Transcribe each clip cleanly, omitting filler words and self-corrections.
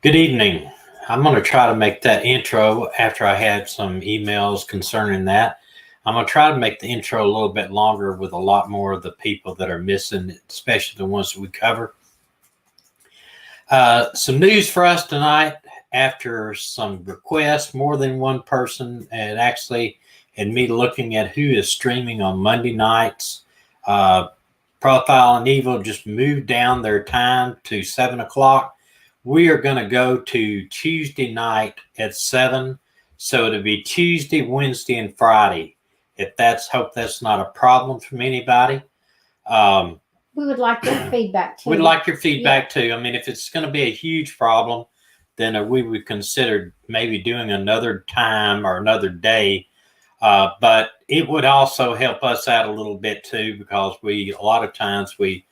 Good evening. I'm going to try to make that intro after I had some emails concerning that. I'm going to try to make the intro a little bit longer with a lot more of the people that are missing, especially the ones that we cover. Some news for us tonight after some requests, more than one person, and actually and me looking at who is streaming on Monday nights. Profile and Evil just moved down their time to 7 o'clock. We are going to go to Tuesday night at 7. So it'll be Tuesday, Wednesday, and Friday. Hope that's not a problem from anybody. We would like your feedback too. We'd like your feedback too. I mean, if it's going to be a huge problem, then we would consider maybe doing another time or another day. But it would also help us out a little bit too, because a lot of times we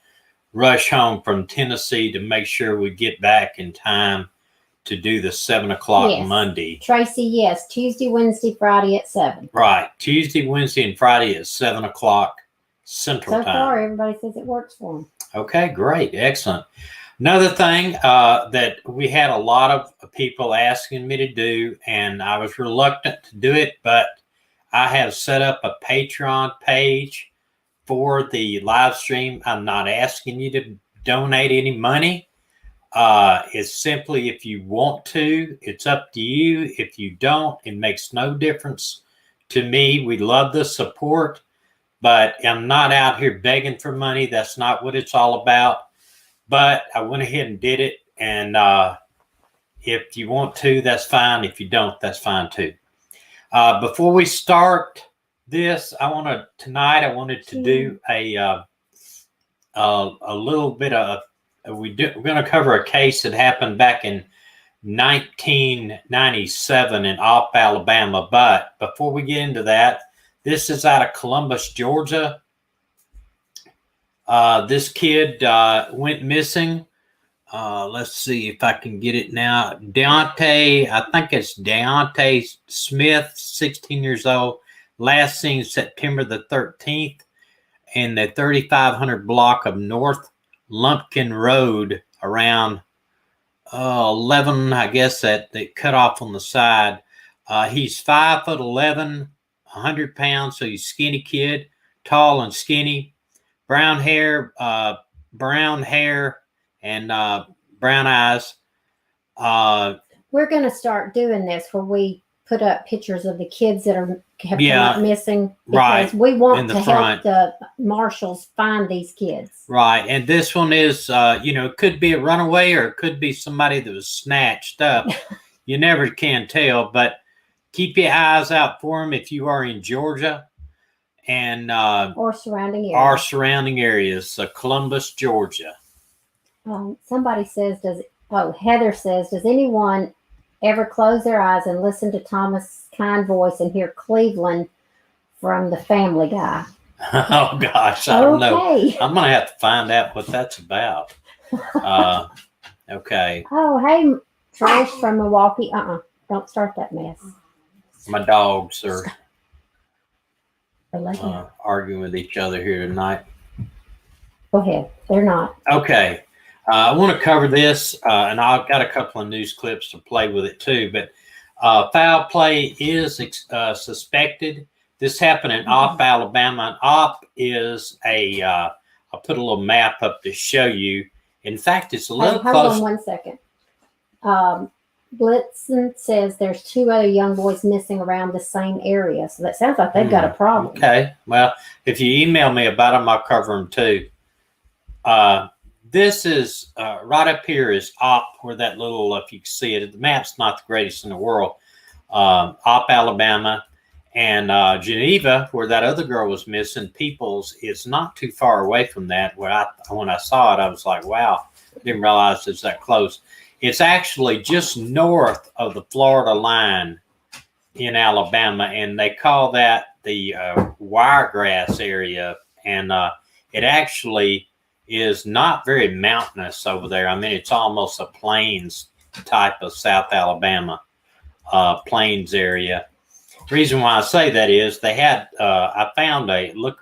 rush home from Tennessee to make sure we get back in time to do the 7 o'clock Monday. Tracy, yes. Tuesday, Wednesday, Friday at 7. Right. Tuesday, Wednesday, and Friday at 7 o'clock Central Time. So far, everybody says it works for them. Okay, great. Excellent. Another thing that we had a lot of people asking me to do, and I was reluctant to do it, but I have set up a Patreon page for the live stream. I'm not asking you to donate any money. It's simply if you want to, it's up to you. If you don't, it makes no difference to me. We love the support, but I'm not out here begging for money. That's not what it's all about. But I went ahead and did it. And if you want to, that's fine. If you don't, that's fine too. Before we start this, I wanted to do a little bit of, we're going to cover a case that happened back in 1997 in Opp, Alabama. But before we get into that, this is out of Columbus, Georgia. This kid went missing. Let's see if I can get it now. I think it's Deontay Smith, 16 years old. Last seen September the 13th in the 3500 block of North Lumpkin Road around 11, I guess, that they cut off on the side. He's 5'11", 100 pounds, so he's a skinny kid, tall and skinny, brown hair, and brown eyes. We're going to start doing this where we put up pictures of the kids that have come up missing, because we want to help the marshals find these kids. Right. And this one is, it could be a runaway or it could be somebody that was snatched up. You never can tell, but keep your eyes out for them if you are in Georgia and or surrounding areas. Columbus, Georgia. Somebody says, Heather says, does anyone ever close their eyes and listen to Thomas' kind voice and hear Cleveland from the Family Guy? Oh, gosh, I don't know. I'm going to have to find out what that's about. Okay. Oh, hey, Trish from Milwaukee. Don't start that mess. My dogs are arguing with each other here tonight. Go ahead. They're not. Okay. I want to cover this, and I've got a couple of news clips to play with it too, but foul play is suspected. This happened in Opp, Alabama. And Opp is I'll put a little map up to show you. In fact, it's a little close. Hold on 1 second. Blitzen says there's 2 other young boys missing around the same area. So that sounds like they've got a problem. Okay. Well, if you email me about them, I'll cover them too. This is right up here is Opp, where that little, if you can see it, the map's not the greatest in the world. Opp, Alabama, and Geneva, where that other girl was missing, Peoples, is not too far away from that. When I saw it, I was like, wow, didn't realize it's that close. It's actually just north of the Florida line in Alabama, and they call that the Wiregrass area, and it actually is not very mountainous over there. I mean, it's almost a plains type of South Alabama plains area. The reason why I say that is they had, I found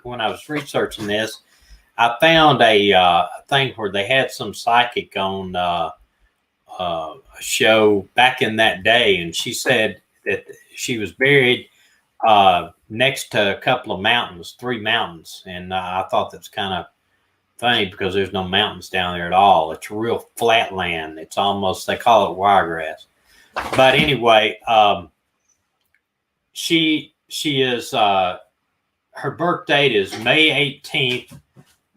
when I was researching this, I found a thing where they had some psychic on show back in that day, and she said that she was buried next to a couple of mountains, 3 mountains, and I thought that's kind of funny because there's no mountains down there at all. It's real flat land. It's almost, they call it wiregrass. But anyway, she is her birth date is May 18th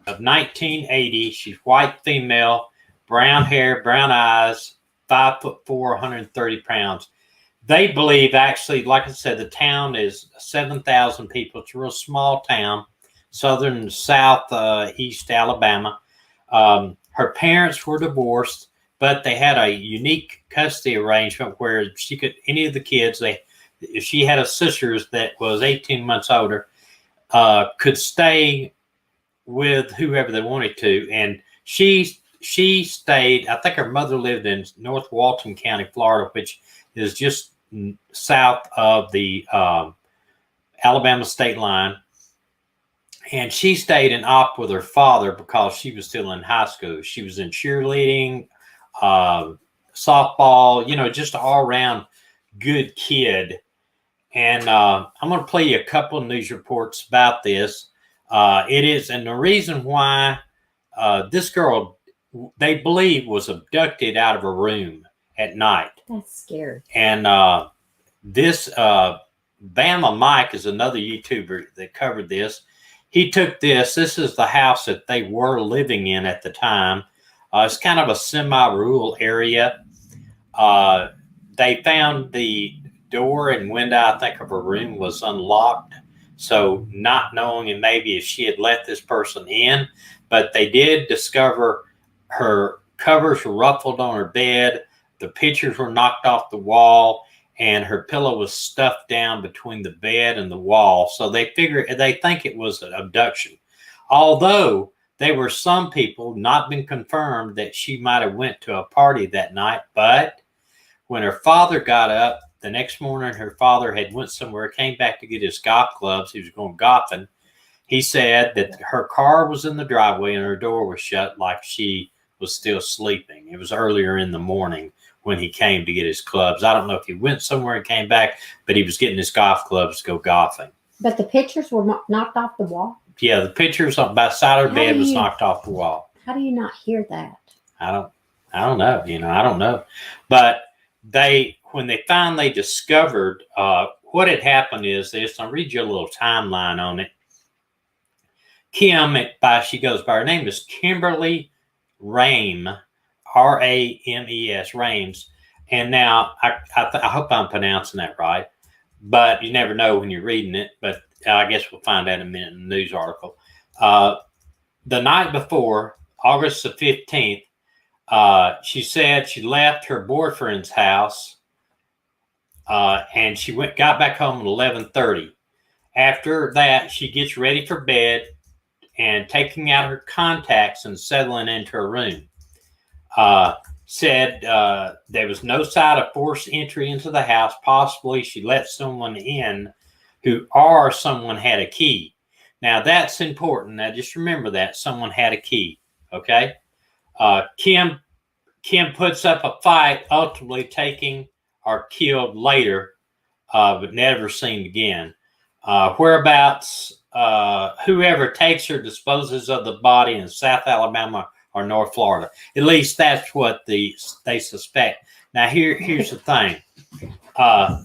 of 1980. She's white female, brown hair, brown eyes, 5'4", 130 pounds. They believe, actually, like I said, the town is 7,000 people. It's a real small town, southern southeast Alabama. Her parents were divorced, but they had a unique custody arrangement where she could, any of the kids, she had a sister that was 18 months older, could stay with whoever they wanted to. And she stayed, I think her mother lived in North Walton County, Florida, which is just south of the Alabama state line. And she stayed in op with her father because she was still in high school. She was in cheerleading, softball, you know, just all around good kid. And I'm going to play you a couple of news reports about this. It is, and the reason why this girl, they believe, was abducted out of a room at night. That's scary. And this Bama Mike is another YouTuber that covered this. He took this. This is the house that they were living in at the time. It's kind of a semi-rural area. They found the door and window, I think, of her room was unlocked. So not knowing, and maybe if she had let this person in, but they did discover her covers were ruffled on her bed. The pictures were knocked off the wall, and her pillow was stuffed down between the bed and the wall. So they think it was an abduction. Although there were some people, not been confirmed, that she might have went to a party that night. But when her father got up the next morning, her father had went somewhere, came back to get his golf clubs. He was going golfing. He said that her car was in the driveway and her door was shut, like she was still sleeping. It was earlier in the morning when he came to get his clubs. I don't know if he went somewhere and came back, but he was getting his golf clubs to go golfing. But the pictures were knocked off the wall? Yeah, the pictures by the side of her bed was knocked off the wall. How do you not hear that? I don't know. You know, I don't know. But when they finally discovered what had happened is this, I'll read you a little timeline on it. Kim, she goes by, her name is Kimberly Rames, R-A-M-E-S, Rames. And now, I hope I'm pronouncing that right, but you never know when you're reading it, but I guess we'll find out in a minute in the news article. The night before, August the 15th, she said she left her boyfriend's house and she got back home at 11:30. After that, she gets ready for bed and taking out her contacts and settling into her room. Said there was no sign of forced entry into the house. Possibly she let someone in someone had a key. Now that's important. Now just remember that someone had a key. Okay. Kim puts up a fight, ultimately taking or killed later, but never seen again. Whereabouts, whoever takes her disposes of the body in South Alabama or North Florida. At least that's what they suspect. Now here's the thing.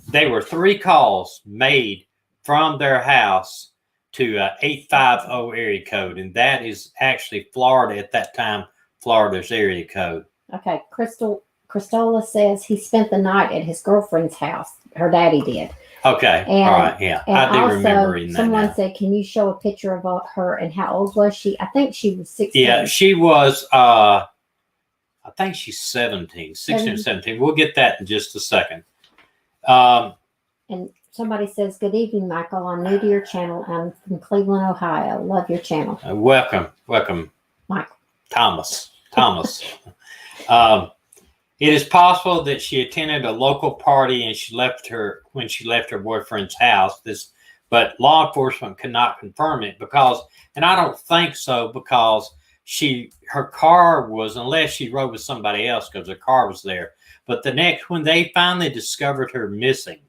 There were 3 calls made from their house to 850 area code, and that is actually Florida at that time, Florida's area code. Okay, Christola says he spent the night at his girlfriend's house. Her daddy did. Okay, all right, yeah. I do remember reading that. Someone said, can you show a picture of her, and how old was she? I think she was 16. Yeah, she was, I think she's 16 or 17. We'll get that in just a second. And somebody says, good evening, Michael. I'm new to your channel. I'm from Cleveland, Ohio. Love your channel. Welcome, Michael. Thomas. It is possible that she attended a local party and when she left her boyfriend's house. But law enforcement cannot confirm it and I don't think so, because her car was, unless she rode with somebody else because her car was there. But when they finally discovered her missing,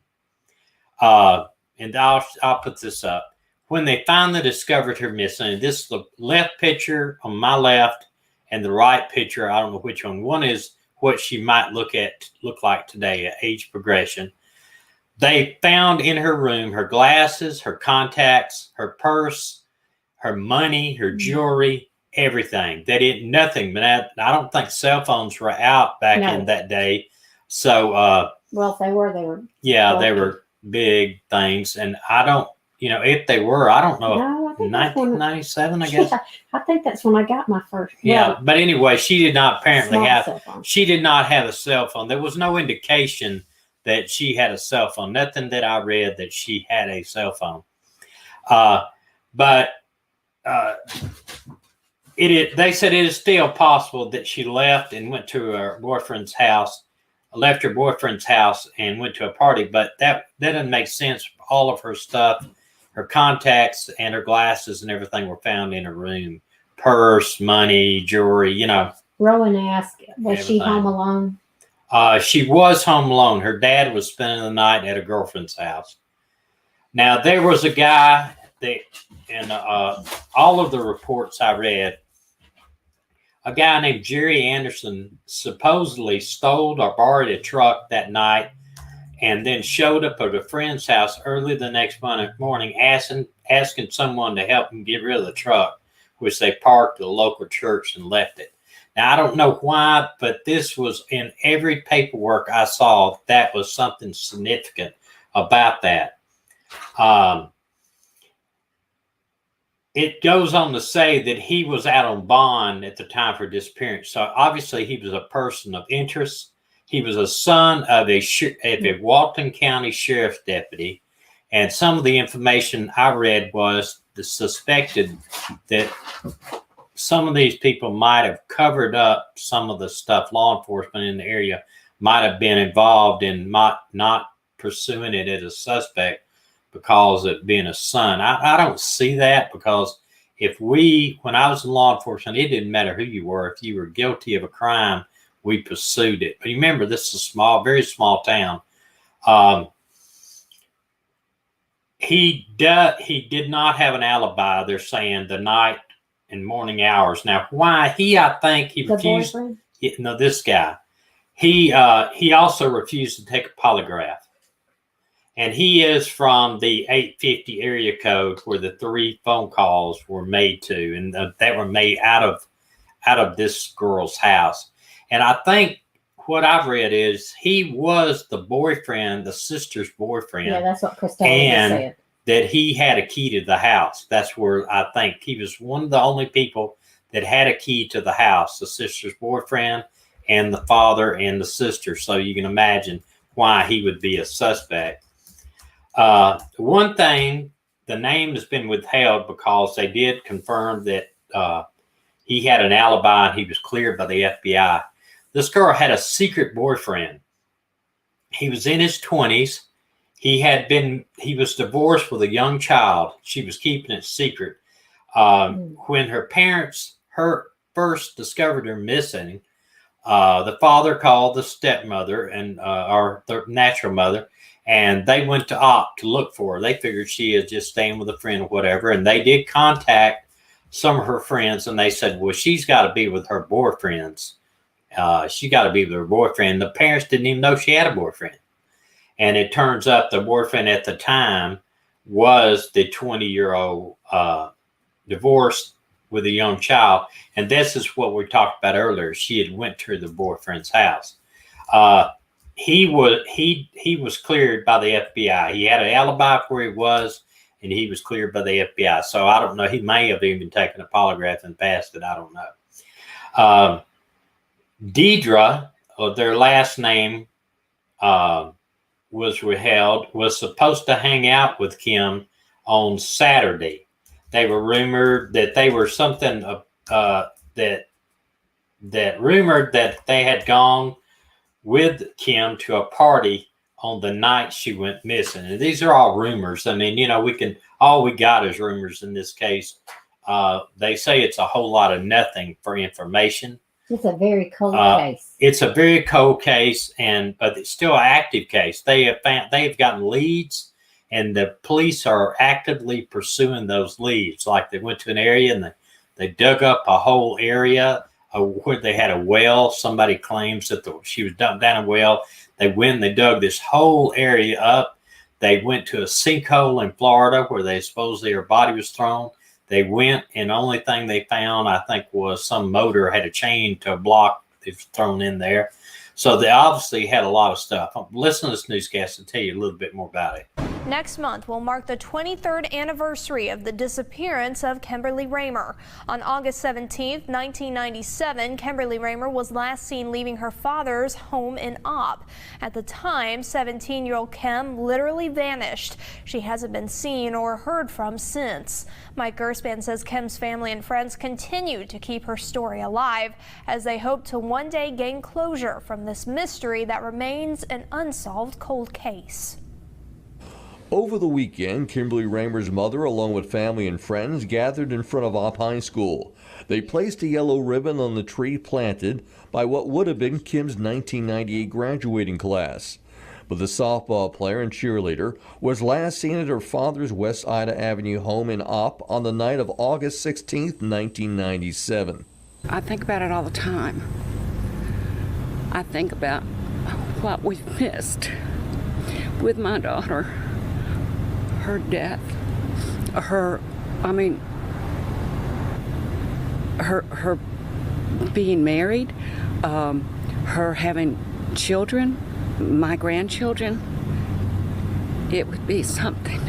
and I'll put this up. When they finally discovered her missing, this is the left picture on my left and the right picture. I don't know which one. One is what she might look like today at age progression. They found in her room her glasses, her contacts, her purse, her money, her jewelry, everything. They did nothing, but I don't think cell phones were out back in that day. So, well, if they were, yeah, they were big things. And I don't, if they were, I don't know. No, 1997, I guess. Yeah, I think that's when I got my first. Yeah, but anyway, she did not apparently have. She did not have a cell phone. There was no indication that she had a cell phone. Nothing that I read that she had a cell phone. But they said it is still possible that she left and went to her boyfriend's house, left her boyfriend's house and went to a party. But that doesn't make sense. All of her stuff, her contacts and her glasses and everything were found in her room. Purse, money, jewelry, Rowan asked, was everything. She home alone? She was home alone. Her dad was spending the night at a girlfriend's house. Now, there was a guy that, in all of the reports I read, a guy named Jerry Anderson supposedly stole or borrowed a truck that night and then showed up at a friend's house early the next morning asking someone to help him get rid of the truck, which they parked at a local church and left it. Now, I don't know why, but this was in every paperwork I saw. That was something significant about that. It goes on to say that he was out on bond at the time for disappearance. So obviously he was a person of interest. He was a son of a Walton County Sheriff's deputy. And some of the information I read was suspected that some of these people might have covered up some of the stuff law enforcement in the area might have been involved in not pursuing it as a suspect because of being a son. I don't see that, because when I was in law enforcement, it didn't matter who you were. If you were guilty of a crime, we pursued it. But remember, this is a very small town. He did not have an alibi, they're saying, the night and morning hours. Now, why I think he refused. No, this guy. He also refused to take a polygraph. And he is from the 850 area code where the 3 phone calls were made to, and that were made out of this girl's house. And I think what I've read is he was the boyfriend, the sister's boyfriend. Yeah, that's what Christelle said. That he had a key to the house. That's where I think he was one of the only people that had a key to the house, the sister's boyfriend and the father and the sister. So you can imagine why he would be a suspect. One thing, the name has been withheld because they did confirm that he had an alibi and he was cleared by the FBI. This girl had a secret boyfriend. He was in his 20s. He was divorced with a young child. She was keeping it secret. When her parents first discovered her missing, the father called the stepmother or the natural mother, and they went to opt to look for her. They figured she is just staying with a friend or whatever, and they did contact some of her friends, and they said, well, she's got to be with her boyfriends. She got to be with her boyfriend. The parents didn't even know she had a boyfriend. And it turns out the boyfriend at the time was the 20-year-old divorced with a young child. And this is what we talked about earlier. She had went to the boyfriend's house. He was cleared by the FBI. He had an alibi for where he was, and he was cleared by the FBI. So I don't know. He may have even taken a polygraph and passed it. I don't know. Deidre, their last name, was withheld, was supposed to hang out with Kim on Saturday. They were rumored that they were something that rumored that they had gone with Kim to a party on the night she went missing. And these are all rumors. I mean, all we got is rumors in this case. They say it's a whole lot of nothing for information. It's a very cold case. It's a very cold case, but it's still an active case. They've gotten leads, and the police are actively pursuing those leads. Like they went to an area and they dug up a whole area where they had a well. Somebody claims that she was dumped down a well. They dug this whole area up. They went to a sinkhole in Florida where they supposedly her body was thrown. They went, and the only thing they found, I think, was some motor had a chain to a block that was thrown in there. So they obviously had a lot of stuff. Listen to this newscast and tell you a little bit more about it. Next month will mark the 23rd anniversary of the disappearance of Kimberly Raymer. On August 17, 1997, Kimberly Raymer was last seen leaving her father's home in Opp. At the time, 17-year-old Kim literally vanished. She hasn't been seen or heard from since. Mike Gerspan says Kim's family and friends continue to keep her story alive as they hope to one day gain closure from this mystery that remains an unsolved cold case. Over the weekend, Kimberly Raymer's mother, along with family and friends, gathered in front of Opp High School. They placed a yellow ribbon on the tree planted by what would have been Kim's 1998 graduating class. But the softball player and cheerleader was last seen at her father's West Ida Avenue home in Opp on the night of August 16, 1997. I think about it all the time. I think about what we've missed with my daughter. Her death, her being married, her having children, my grandchildren, it would be something.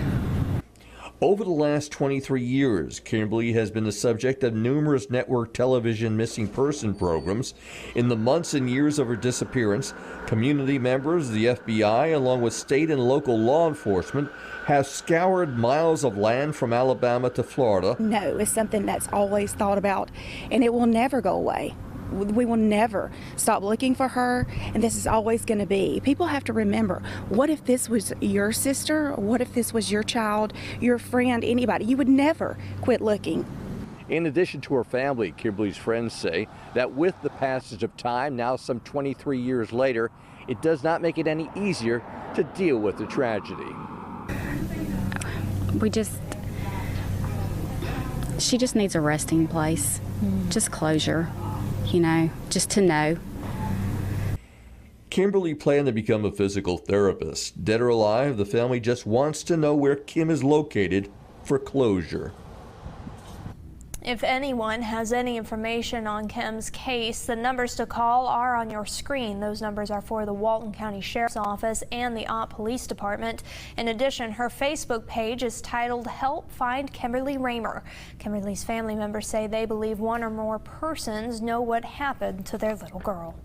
Over the last 23 years, Kimberly has been the subject of numerous network television missing person programs. In the months and years of her disappearance, community members, the FBI, along with state and local law enforcement, have scoured miles of land from Alabama to Florida. No, it's something that's always thought about, and it will never go away. We will never stop looking for her, and this is always going to be. People have to remember, what if this was your sister? What if this was your child, your friend, anybody? You would never quit looking. In addition to her family, Kimberly's friends say that with the passage of time, now some 23 years later, it does not make it any easier to deal with the tragedy. She just needs a resting place, just closure. Just to know. Kimberly planned to become a physical therapist. Dead or alive, the family just wants to know where Kim is located for closure. If anyone has any information on Kim's case, the numbers to call are on your screen. Those numbers are for the Walton County Sheriff's Office and the Opp Police Department. In addition, her Facebook page is titled Help Find Kimberly Raymer. Kimberly's family members say they believe one or more persons know what happened to their little girl.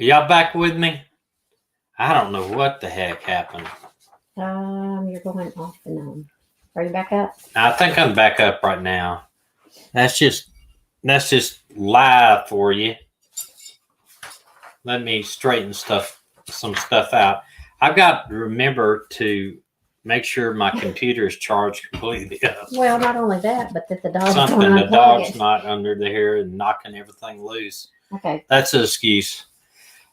Are y'all back with me? I don't know what the heck happened. You're going off and on. Are you back up? I think I'm back up right now. That's just live for you. Let me straighten some stuff out. I've got to remember to make sure my computer is charged completely up. Well, not only that, but that the dog's The dog's not under there and knocking everything loose. Okay. That's an excuse.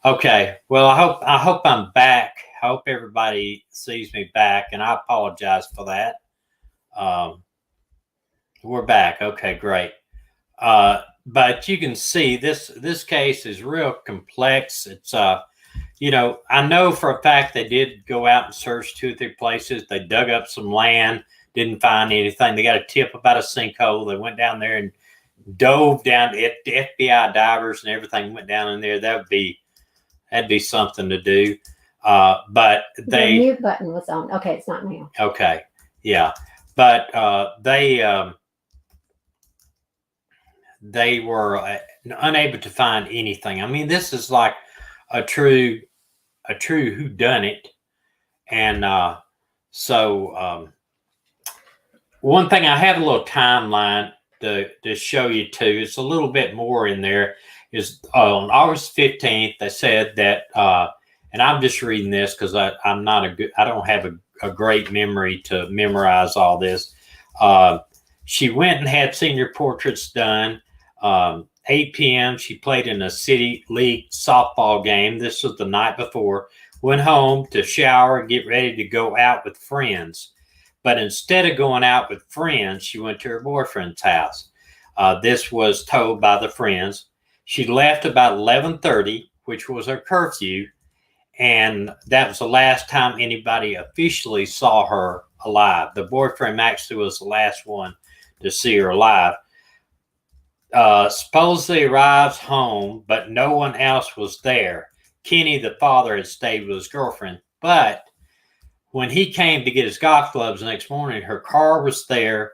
Okay. Well, I hope I'm back. I hope everybody sees me back, and I apologize for that. We're back. Okay, great. But you can see this case is real complex. It's you know, I know for a fact they did go out and search 2 or 3 places. They dug up some land, didn't find anything. They got a tip about a sinkhole. They went down there and dove down. The FBI divers and everything went down in there. That'd be something to do. But the mute button was on. Okay, it's not now. Okay, yeah, but they were unable to find anything. I mean, this is like a true whodunit. And so one thing, I have a little timeline to show you too. It's a little bit more in there. Is on August 15th, they said that, and I'm just reading this because I don't have a great memory to memorize all this. She went and had senior portraits done. 8 p.m. she played in a city league softball game. This was the night before. Went home to shower and get ready to go out with friends. But instead of going out with friends, she went to her boyfriend's house. This was told by the friends. She left about 11:30, which was her curfew. And that was the last time anybody officially saw her alive. The boyfriend actually was the last one to see her alive. Supposedly arrives home, but no one else was there. Kenny, the father, had stayed with his girlfriend. But when he came to get his golf clubs the next morning, her car was there.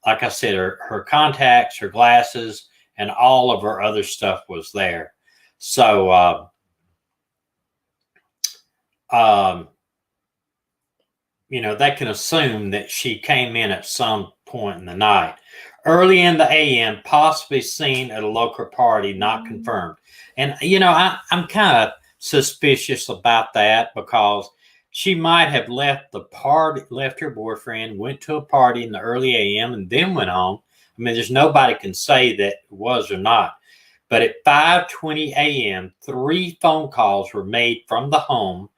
Like I said, her contacts, her glasses, and all of her other stuff was there. So, you know, they can assume that she came in at some point in the night. Early in the AM, possibly seen at a local party, not confirmed. And, you know, I'm kind of suspicious about that because she might have left her boyfriend, went to a party in the early AM, and then went home. I mean, there's nobody can say that it was or not. But at 5:20 a.m., 3 phone calls were made from the home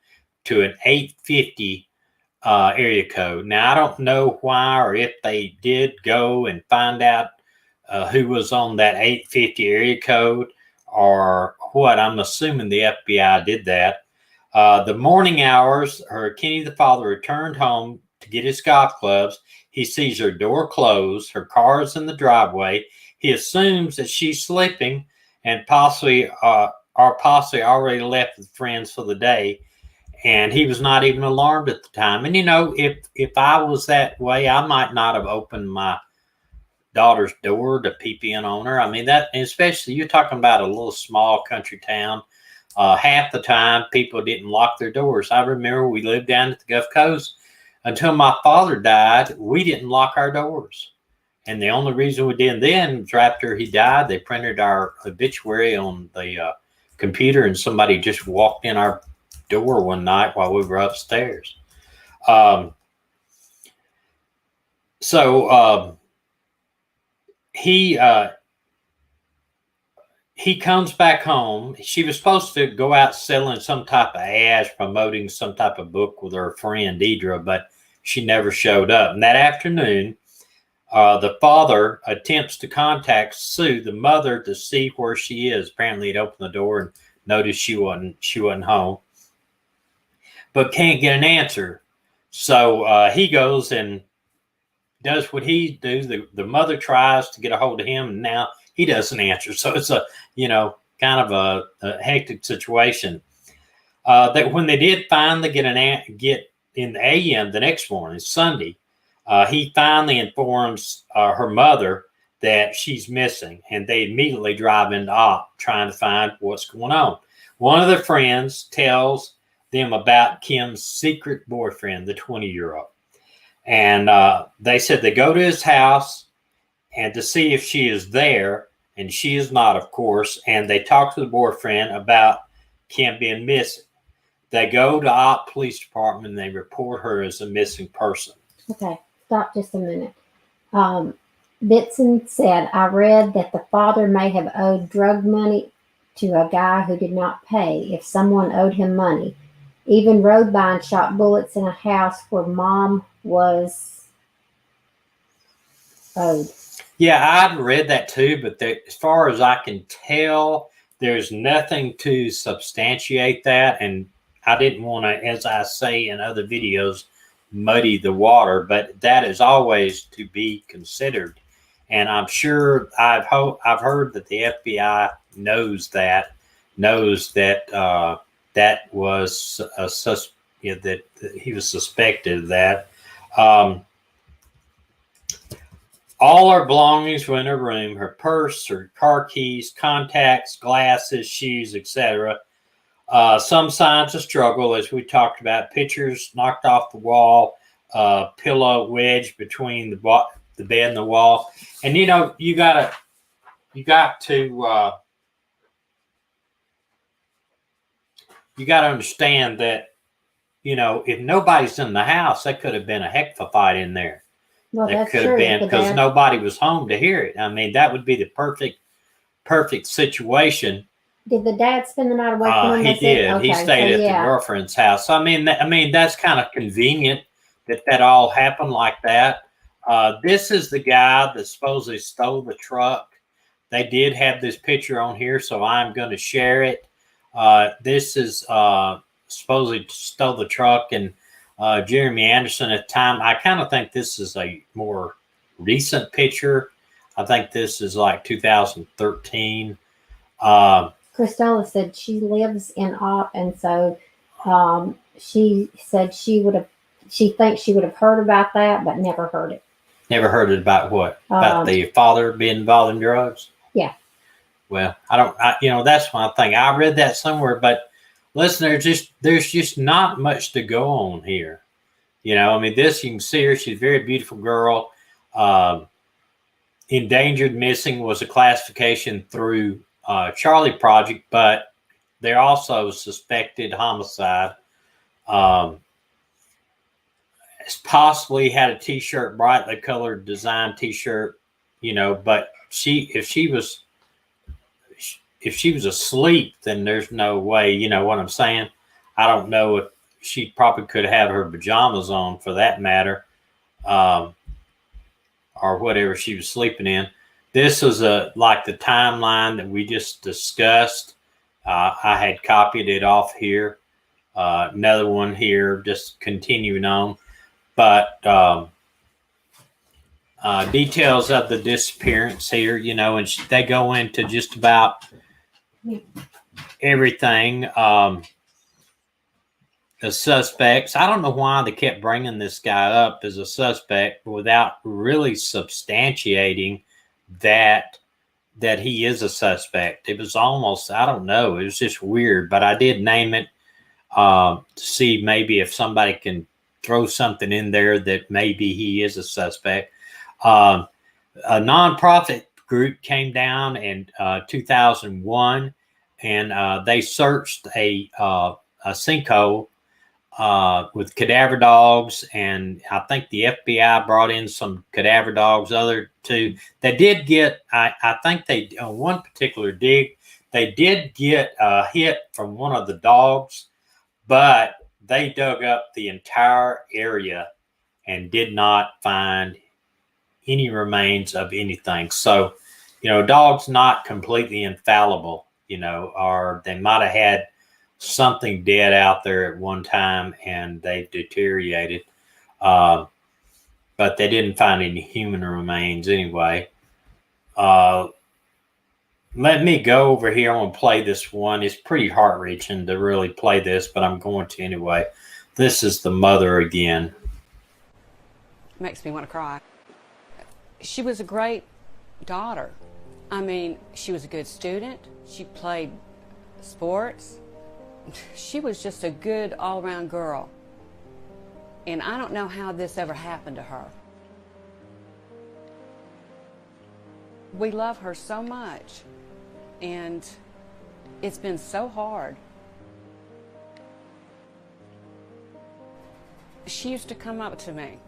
to an 850 area code. Now, I don't know why or if they did go and find out who was on that 850 area code or what. I'm assuming the FBI did that. The morning hours, Kenny, the father, returned home to get his golf clubs. He sees her door closed, her car is in the driveway. He assumes that she's sleeping and possibly already left with friends for the day. And he was not even alarmed at the time. And, you know, if I was that way, I might not have opened my daughter's door to peep in on her. I mean, that, especially you're talking about a little small country town. Half the time, people didn't lock their doors. I remember we lived down at the Gulf Coast. Until my father died, we didn't lock our doors. And the only reason we did then was after he died, they printed our obituary on the computer, and somebody just walked in our door one night while we were upstairs. He comes back home. She was supposed to go out selling some type of ads, promoting some type of book with her friend Deidre, but she never showed up. And that afternoon, the father attempts to contact Sue, the mother, to see where she is. Apparently, he'd opened the door and noticed she wasn't home, but can't get an answer. So he goes and does what he does. The mother tries to get a hold of him, and now he doesn't answer. So it's a, you know, kind of a hectic situation. That when they did finally get in the AM the next morning, Sunday, he finally informs her mother that she's missing, and they immediately drive into Op trying to find what's going on. One of their friends tells them about Kim's secret boyfriend, the 20-year-old. And they said they go to his house and to see if she is there, and she is not, of course. And they talk to the boyfriend about Kim being missing. They go to Ott Police Department and they report her as a missing person. Okay, stop just a minute. Bitson said, I read that the father may have owed drug money to a guy who did not pay if someone owed him money. Even rode by and shot bullets in a house where mom was owed. Yeah, I'd read that too, but as far as I can tell, there's nothing to substantiate that. And I didn't want to, as I say in other videos, muddy the water, but that is always to be considered. And I'm sure I've heard that the FBI knows that that was that he was suspected of that. All her belongings were in her room: her purse, her car keys, contacts, glasses, shoes, etc. Some signs of struggle, as we talked about: pictures knocked off the wall, pillow wedged between the bed and the wall. And you got to understand that if nobody's in the house, that could have been a heck of a fight in there. Well, that could have been because nobody was home to hear it. I mean, that would be the perfect situation. Did the dad spend the night away from him? He did. Okay, he stayed at the girlfriend's house. So, I mean, that's kind of convenient that all happened like that. This is the guy that supposedly stole the truck. They did have this picture on here, so I'm going to share it. This is supposedly stole the truck, and Jeremy Anderson at the time. I kind of think this is a more recent picture. I think this is like 2013. Christella said she lives in Ott, and so she said she thinks she would have heard about that, but never heard it. Never heard it about what? About the father being involved in drugs? Yeah. Well, that's one thing. I read that somewhere, but listen, there's just not much to go on here. I mean, this, you can see her. She's a very beautiful girl. Endangered missing was a classification through Charlie Project, but they're also suspected homicide. Possibly had a t-shirt, brightly colored design t-shirt, but if she was asleep, then there's no way, you know what I'm saying? I don't know if she probably could have her pajamas on, for that matter, or whatever she was sleeping in. This was like the timeline that we just discussed. I had copied it off here. Another one here, just continuing on. But details of the disappearance here, and they go into just about everything. The suspects, I don't know why they kept bringing this guy up as a suspect without really substantiating that he is a suspect. It was almost, I don't know, it was just weird, but I did name it to see maybe if somebody can throw something in there that maybe he is a suspect. A nonprofit group came down in 2001, and they searched a sinkhole with cadaver dogs, and I think the FBI brought in some cadaver dogs. Other two, they did get. I think they on one particular dig, they did get a hit from one of the dogs, but they dug up the entire area and did not find any remains of anything. So, dogs not completely infallible, or they might have had something dead out there at one time and they deteriorated. But they didn't find any human remains anyway. Let me go over here. I'm going to play this one. It's pretty heart-wrenching to really play this, but I'm going to anyway. This is the mother again. Makes me want to cry. She was a great daughter. I mean, she was a good student. She played sports. She was just a good all-around girl. And I don't know how this ever happened to her. We love her so much. And it's been so hard. She used to come up to me.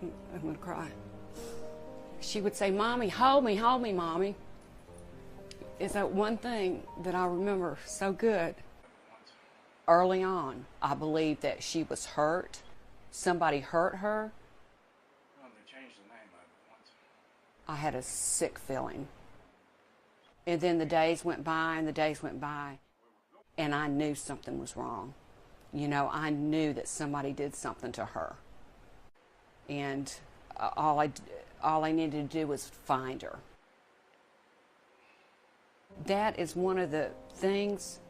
I'm gonna cry. She would say, "Mommy, hold me, Mommy." Is that one thing that I remember so good? Early on, I believed that she was hurt. Somebody hurt her. Well, they changed the name of it once. I had a sick feeling. And then the days went by and the days went by, and I knew something was wrong. You know, I knew that somebody did something to her. And all I needed to do was find her. That is one of the things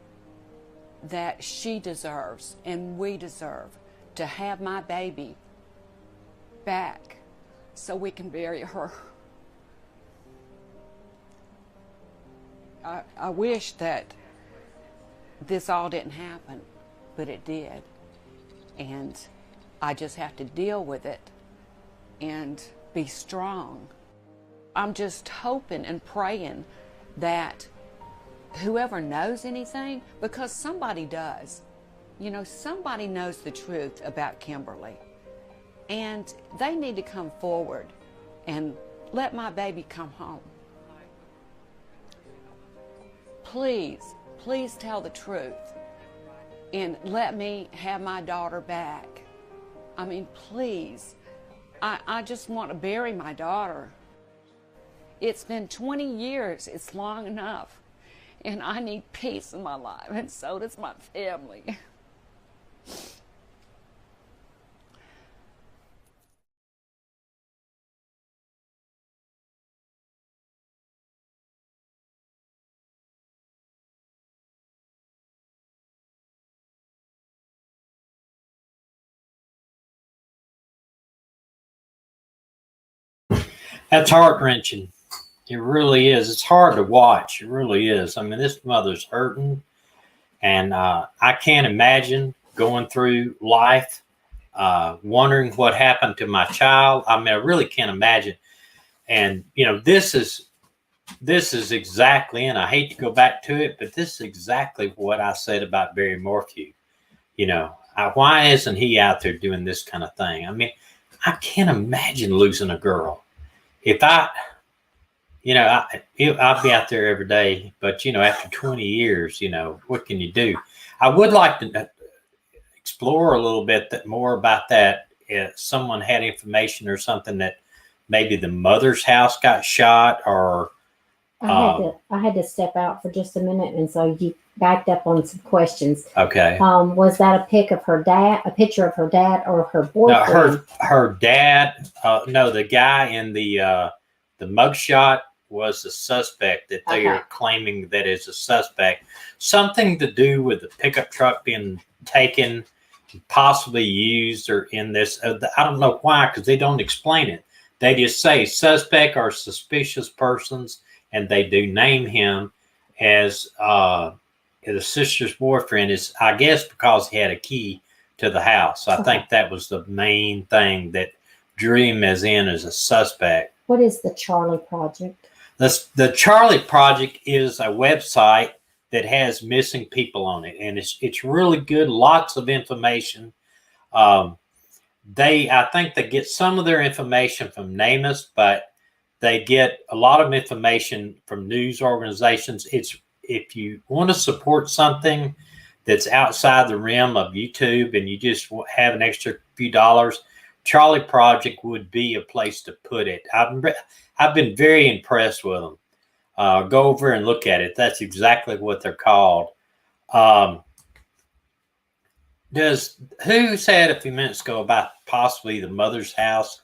that she deserves and we deserve, to have my baby back so we can bury her. I wish that this all didn't happen, but it did. And I just have to deal with it and be strong. I'm just hoping and praying that whoever knows anything, because somebody does, you know, somebody knows the truth about Kimberly, and they need to come forward and let my baby come home. Please, please tell the truth and let me have my daughter back. I mean, please. I just want to bury my daughter. It's been 20 years. It's long enough. And I need peace in my life, and so does my family. That's heart-wrenching. It really is. It's hard to watch. It really is. I mean, this mother's hurting, and I can't imagine going through life wondering what happened to my child. I mean, I really can't imagine. And, you know, this is exactly, and I hate to go back to it, but this is exactly what I said about Barry Morphew. You know, why isn't he out there doing this kind of thing? I mean, I can't imagine losing a girl. If you know, I'll be out there every day, but, you know, after 20 years, you know, what can you do? I would like to explore a little bit more about that. If someone had information or something that maybe the mother's house got shot, or I had to step out for just a minute, and so you backed up on some questions. Okay. Was that a picture of her dad, or her boyfriend? No, her dad. No, the guy in the mugshot was the suspect that they are claiming that is a suspect. Something to do with the pickup truck being taken, possibly used, or in this. I don't know why, because they don't explain it. They just say suspect or suspicious persons, and they do name him as the sister's boyfriend. Is, I guess, because he had a key to the house. I think that was the main thing that drew him as a suspect. What is the Charlie Project? The Charlie Project is a website that has missing people on it, and it's really good. Lots of information. I think they get some of their information from NamUs, but they get a lot of information from news organizations. If you want to support something that's outside the realm of YouTube and you just have an extra few dollars, Charlie Project would be a place to put it. I've been very impressed with them. Go over and look at it. That's exactly what they're called. Who said a few minutes ago about possibly the mother's house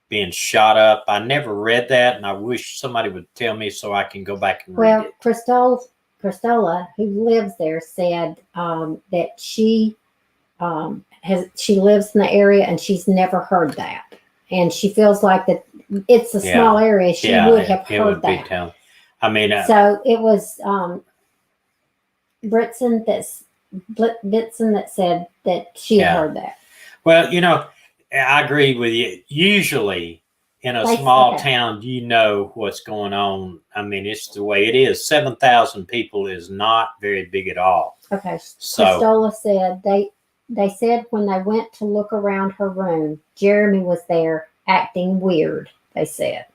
being shot up? I never read that, and I wish somebody would tell me so I can go back and read it. Christola, who lives there, said that she lives in the area and she's never heard that, and she feels like that it's a small area. She would have heard that. I mean, so it was Bitson that said that she had heard that. Well, you know, I agree with you. Usually in a small town, you know what's going on. I mean, it's the way it is. 7,000 people is not very big at all. Okay. So Christola said They said when they went to look around her room, Jeremy was there acting weird, they said.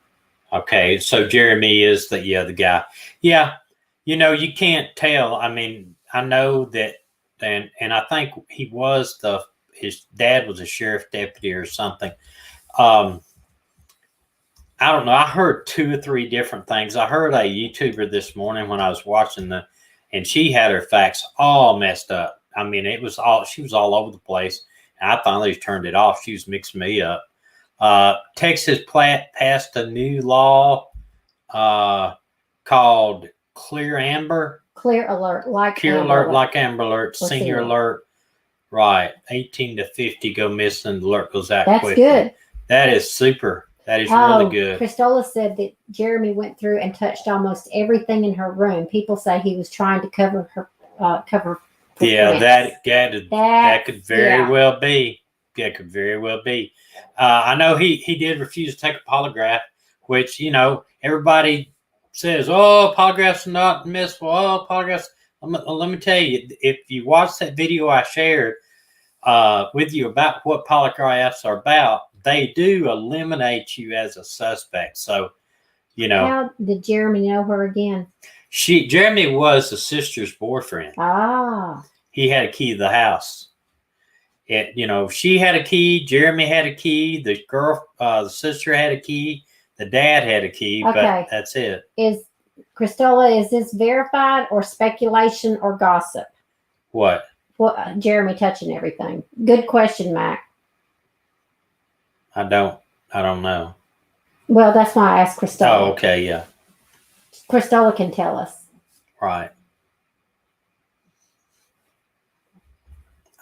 Okay, so Jeremy is the guy. Yeah, you can't tell. I mean, I know that, and I think his dad was a sheriff deputy or something. I don't know. I heard 2 or 3 different things. I heard a YouTuber this morning when I was watching and she had her facts all messed up. I mean, she was all over the place. And I finally turned it off. She was mixing me up. Texas passed a new law called Clear Amber. Clear alert, like Clear Amber alert, like Amber Alert. Senior alert. Right. 18 to 50 go missing. The alert goes out quickly. That's good. That is super. That is really good. Christola said that Jeremy went through and touched almost everything in her room. People say he was trying to cover her. Yeah, that could very well be. That could very well be. I know he did refuse to take a polygraph, which everybody says, "Oh, polygraphs are not admissible." Oh, polygraphs. Let me tell you, if you watch that video I shared with you about what polygraphs are about, they do eliminate you as a suspect. So, How did Jeremy know her again? Jeremy was the sister's boyfriend. Ah. He had a key to the house. She had a key. Jeremy had a key. The sister had a key. The dad had a key. Okay. But that's it. Christola, is this verified or speculation or gossip? What? Jeremy touching everything. Good question, Mac. I don't know. Well, that's why I asked Christola. Oh, okay, yeah. Christola can tell us. Right.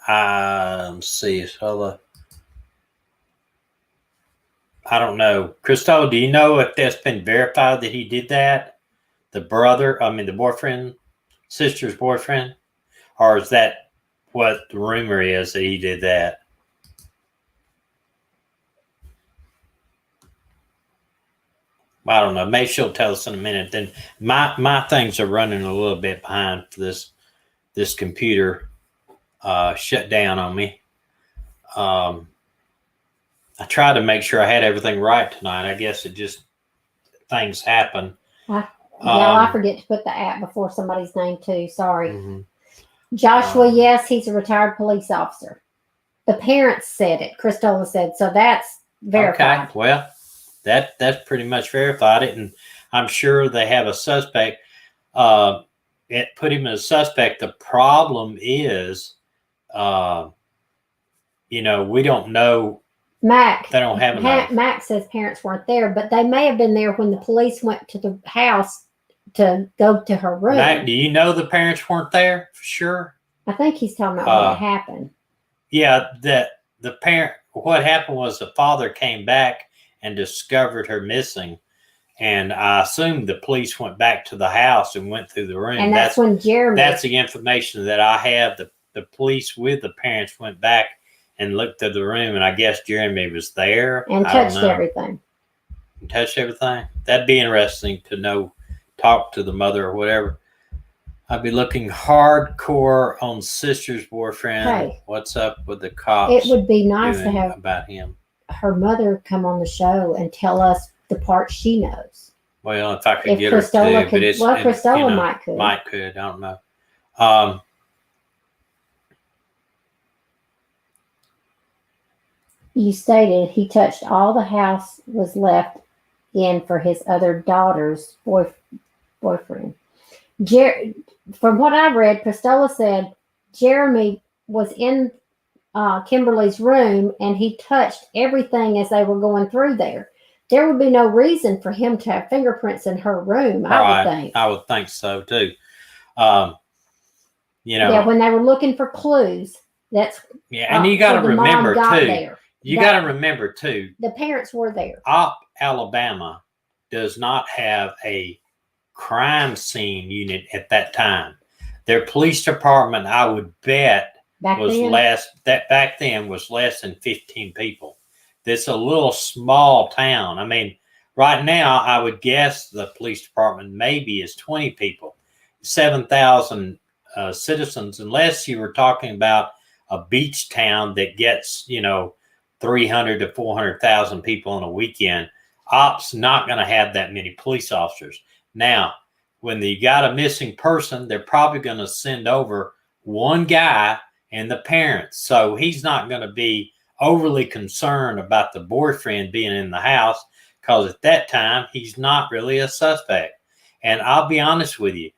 Let's see. So, I don't know. Christola, do you know if that's been verified that he did that? The boyfriend, sister's boyfriend? Or is that what the rumor is, that he did that? I don't know. Maybe she'll tell us in a minute. Then my things are running a little bit behind for this computer shut down on me. I tried to make sure I had everything right tonight. I guess things happen. I forget to put the app before somebody's name too. Sorry. Mm-hmm. Joshua, yes, he's a retired police officer. The parents said it. Christola said, so that's verified. Okay, well, that's pretty much verified it, and I'm sure they have a suspect. It put him as a suspect. The problem is, we don't know. Mac, they don't have enough. Mac says parents weren't there, but they may have been there when the police went to the house to go to her room. Mac, do you know the parents weren't there for sure? I think he's talking about what happened. Yeah, the parent. What happened was the father came back and discovered her missing, and I assume the police went back to the house and went through the room. And that's when Jeremy. That's the information that I have. The police with the parents went back and looked through the room, and I guess Jeremy was there and touched everything. Touched everything. That'd be interesting to know. Talk to the mother or whatever. I'd be looking hardcore on sister's boyfriend. Hey, what's up with the cops? It would be nice to have about him. Her mother come on the show and tell us the part she knows. Well, if I could get her to, but it's Christola might could. I don't know. You stated he touched all the house was left in for his other daughter's boyfriend. From what I read, Christola said Jeremy was in Kimberly's room and he touched everything as they were going through there. There would be no reason for him to have fingerprints in her room, I would think. I would think so too. Yeah, when they were looking for clues, that's and you got to remember too. You got to remember too. The parents were there. Alabama does not have a crime scene unit at that time. Their police department, I would bet, back then was less than 15 people. It's a little small town. I mean, right now, I would guess the police department maybe is 20 people, 7,000 citizens, unless you were talking about a beach town that gets, 300 to 400,000 people on a weekend. Ops not going to have that many police officers. Now, when you got a missing person, they're probably going to send over one guy and the parents. So he's not going to be overly concerned about the boyfriend being in the house, because at that time, he's not really a suspect. And I'll be honest with you,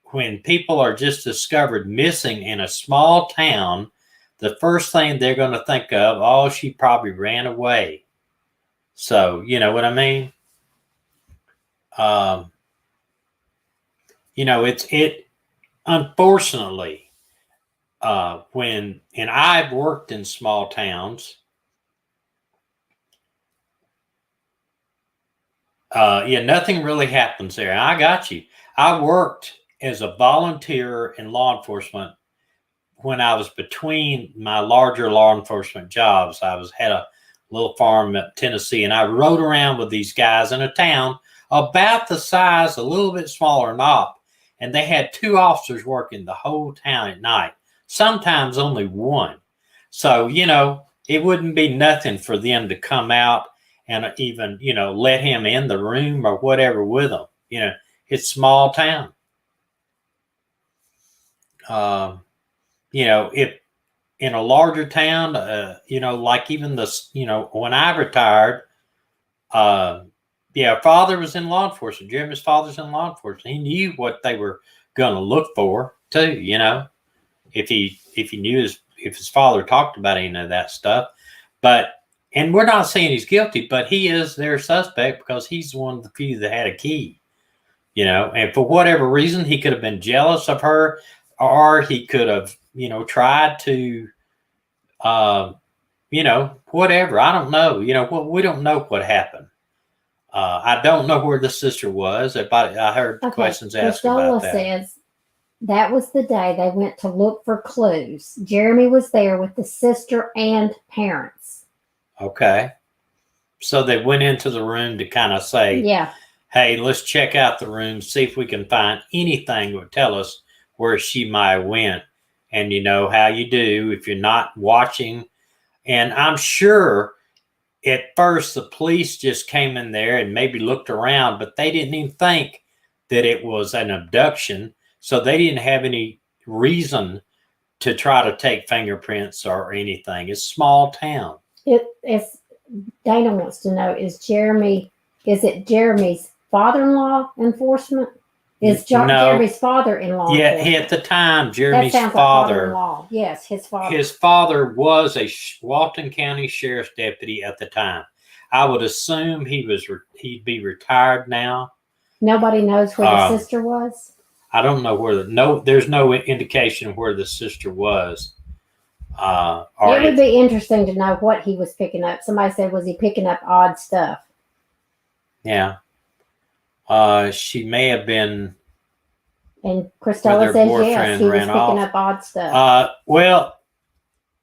when people are just discovered missing in a small town, the first thing they're going to think of, oh, she probably ran away. So, you know what I mean? It unfortunately, and I've worked in small towns. Nothing really happens there. I got you. I worked as a volunteer in law enforcement when I was between my larger law enforcement jobs. Had a little farm in Tennessee, and I rode around with these guys in a town about the size, a little bit smaller than Op, and they had 2 officers working the whole town at night, sometimes only 1. So, it wouldn't be nothing for them to come out and even, let him in the room or whatever with them. It's small town. If in a larger town, like even when I retired, father was in law enforcement. Jeremy's father's in law enforcement. He knew what they were going to look for too, if he knew if his father talked about any of that stuff. And we're not saying he's guilty, but he is their suspect because he's one of the few that had a key, and for whatever reason, he could have been jealous of her, or he could have, tried to, whatever. I don't know. We don't know what happened. I don't know where the sister was. I heard questions asked about that. Says that was the day they went to look for clues. Jeremy was there with the sister and parents. Okay. So they went into the room to kind of say, hey, let's check out the room, see if we can find anything that would tell us where she might have went. And you know how you do if you're not watching. And I'm sure at first the police just came in there and maybe looked around, but they didn't even think that it was an abduction. So they didn't have any reason to try to take fingerprints or anything. It's a small town. It's Dana wants to know, is it Jeremy's father-in-law enforcement? Is Jeremy's father-in-law? Yeah, at the time, Jeremy's father-in-law. Yes, his father. His father was a Walton County Sheriff's deputy at the time. I would assume he'd be retired now. Nobody knows where the sister was? I don't know there's no indication where the sister was. It would be interesting to know what he was picking up. Somebody said, was he picking up odd stuff? Yeah. She may have been. And Christella says yes, he was picking up odd stuff. Well,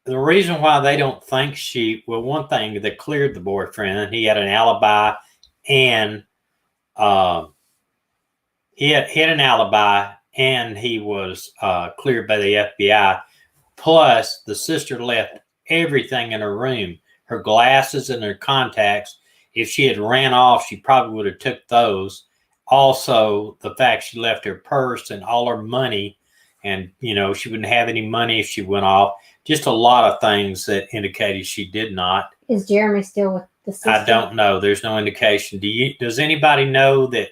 the reason why they don't think one thing, they cleared the boyfriend. He had an alibi, and he had an alibi, and he was cleared by the FBI. Plus, the sister left everything in her room, her glasses and her contacts. If she had ran off, she probably would have took those. Also, the fact she left her purse and all her money, and, she wouldn't have any money if she went off. Just a lot of things that indicated she did not. Is Jeremy still with the sister? I don't know. There's no indication. Does anybody know that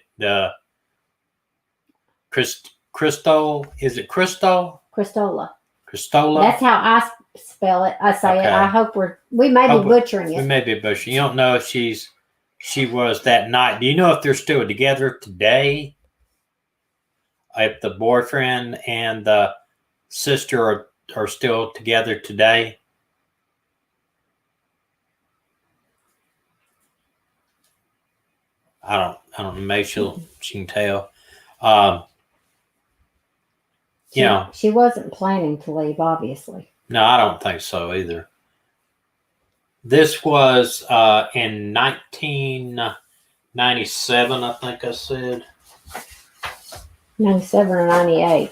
Crystal, is it Crystal? Cristola. Cristola? That's how I spell it. I say it. I hope we may be butchering it. We may be butchering. You don't know if she was that night. Do you know if they're still together today? If the boyfriend and the sister are still together today? I don't know. Maybe she can tell. She wasn't planning to leave, obviously. No, I don't think so either. This was in 1997, I think I said. 97 or 98.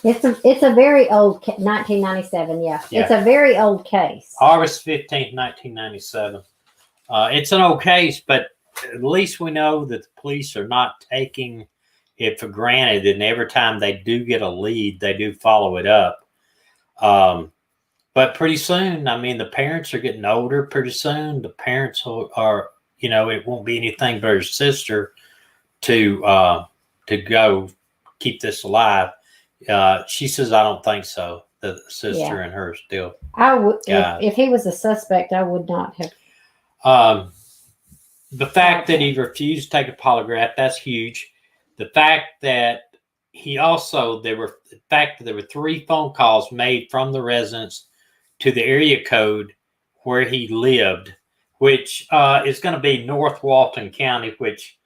It's a very old 1997. Yeah, it's a very old case. August 15th, 1997. It's an old case, but at least we know that the police are not taking it for granted, and every time they do get a lead, they do follow it up. But pretty soon, I mean, the parents are getting older. Pretty soon, the parents are, it won't be anything but her sister to go keep this alive. She says, I don't think so. The sister and her still. I would, if he was a suspect, I would not have. The fact that he refused to take a polygraph, that's huge. The fact that there were 3 phone calls made from the residence to the area code where he lived, which is going to be North Walton County, which,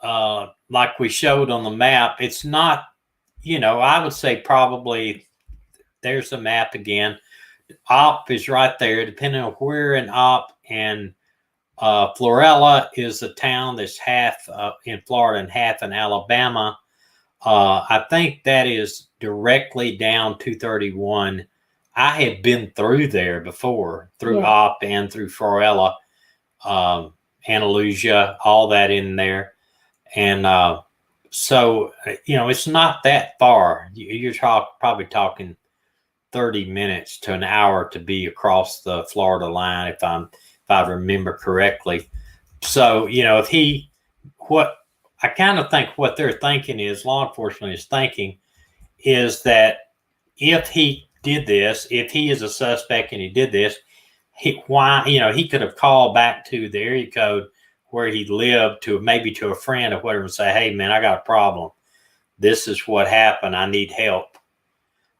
like we showed on the map, it's not, I would say probably, there's the map again. Opp is right there, depending on where in Opp, and Florella is a town that's half in Florida and half in Alabama. I think that is directly down 231. I had been through there before, through Opp and through Florella, Andalusia, all that in there. And so, it's not that far. You're probably talking 30 minutes to an hour to be across the Florida line, if I remember correctly. So, what I kind of think what they're thinking is, law enforcement is thinking, is that if he did this, if he is a suspect and he did this, he could have called back to the area code where he lived, maybe to a friend or whatever, and say, hey man, I got a problem. This is what happened. I need help.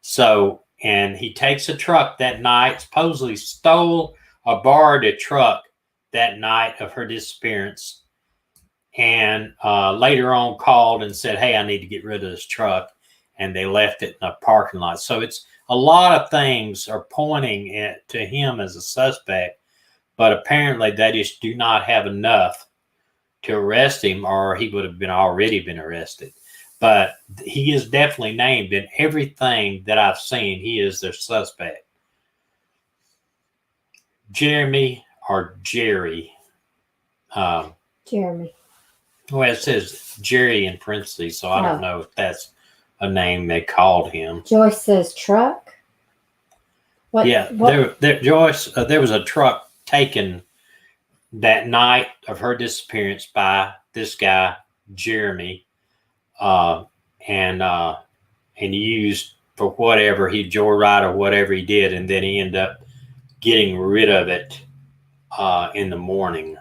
So, and he takes a truck that night, supposedly stole or borrowed a truck that night of her disappearance, and later on called and said, hey, I need to get rid of this truck, and they left it in a parking lot. So it's a lot of things are pointing to him as a suspect, but apparently they just do not have enough to arrest him, or he would have already been arrested. But he is definitely named in everything that I've seen. He is their suspect. Jeremy or Jerry? Jeremy. Well, it says Jerry in parentheses, so I don't know if that's a name they called him. Joyce says truck. What? Yeah, Joyce. There was a truck taken that night of her disappearance by this guy Jeremy, and used for whatever he joyride or whatever he did, and then he ended up getting rid of it in the morning,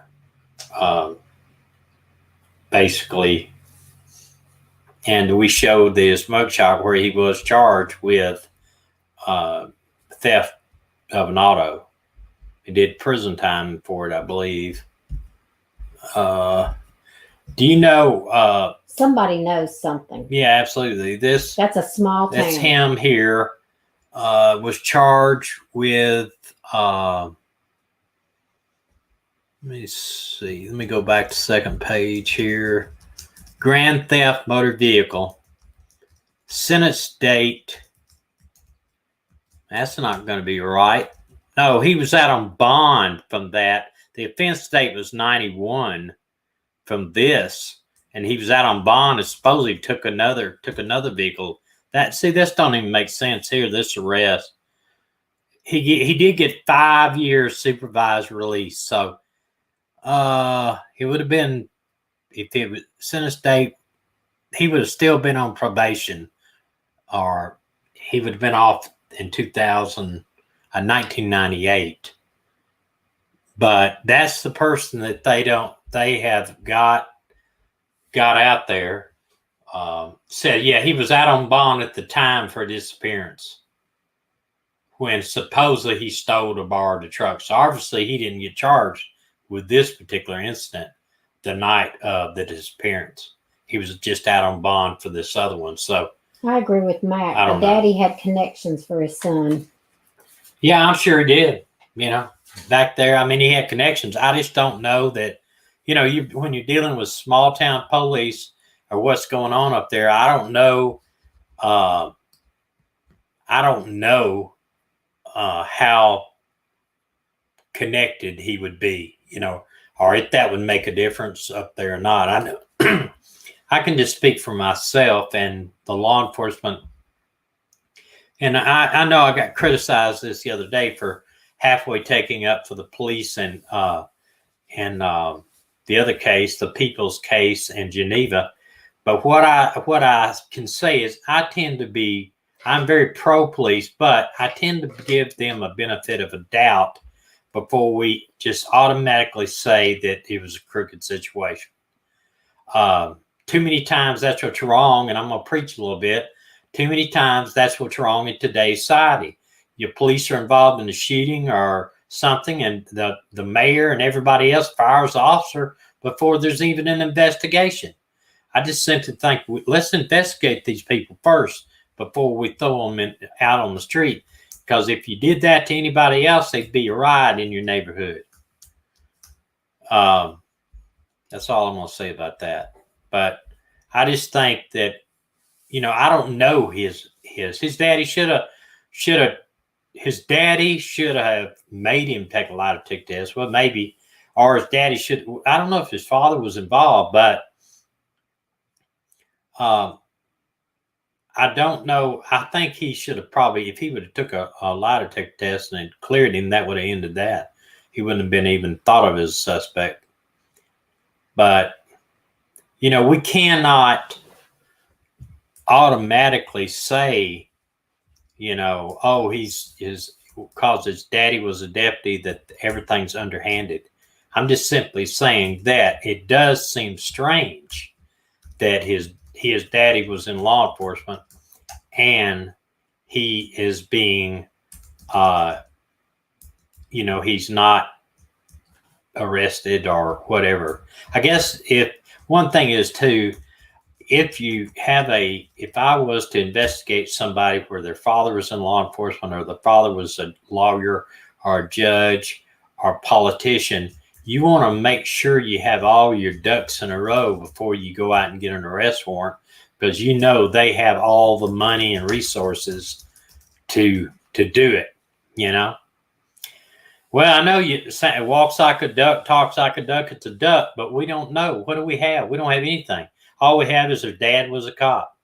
basically. And we showed the smoke shop where he was charged with theft of an auto. He did prison time for it, I believe. Do you know? Somebody knows something. Yeah, absolutely. That's a small town. That's him here. Was charged with. Let me see. Let me go back to the second page here. Grand theft motor vehicle. Sentence date. That's not going to be right. No, he was out on bond from that. The offense date was 91 from this, and he was out on bond and supposedly took another vehicle. This don't even make sense here. This arrest. He did get 5 years supervised release. So he would have been, if it was sentence date, he would have still been on probation, or he would have been off in 1998. But that's the person that they have got out there. Said, yeah, he was out on bond at the time for disappearance when supposedly he stole or borrowed a truck. So obviously he didn't get charged with this particular incident the night of the disappearance. He was just out on bond for this other one. So I agree with Mac. But Daddy had connections for his son. Yeah, I'm sure he did. Back there, I mean, he had connections. I just don't know that, when you're dealing with small town police or what's going on up there, I don't know I don't know how connected he would be, or if that would make a difference up there or not. I know I can just speak for myself and the law enforcement. And I know I got criticized this the other day for halfway taking up for the police and the other case, the People's case in Geneva. But what I can say is I'm very pro-police, but I tend to give them a benefit of a doubt before we just automatically say that it was a crooked situation. Too many times that's what's wrong, and I'm going to preach a little bit. Too many times that's what's wrong in today's society. Your police are involved in a shooting or something, and the mayor and everybody else fires the officer before there's even an investigation. I just simply think let's investigate these people first before we throw them out on the street. Because if you did that to anybody else, they'd be a riot in your neighborhood. That's all I'm going to say about that. But I just think that, I don't know his daddy should have made him take a lie detector test. Well, maybe, or his daddy should. I don't know if his father was involved, but I don't know. I think he should have probably, if he would have took a lie detector test and it cleared him, that would have ended that. He wouldn't have been even thought of as a suspect. But, we cannot automatically say, oh, because his daddy was a deputy, that everything's underhanded. I'm just simply saying that it does seem strange that his daddy was in law enforcement and he is being, he's not arrested or whatever. I guess if one thing is too, if I was to investigate somebody where their father was in law enforcement or the father was a lawyer or a judge or politician, you want to make sure you have all your ducks in a row before you go out and get an arrest warrant, because they have all the money and resources to do it, Well, I know you say walks like a duck, talks like a duck, it's a duck, but we don't know. What do we have? We don't have anything. All we have is their dad was a cop.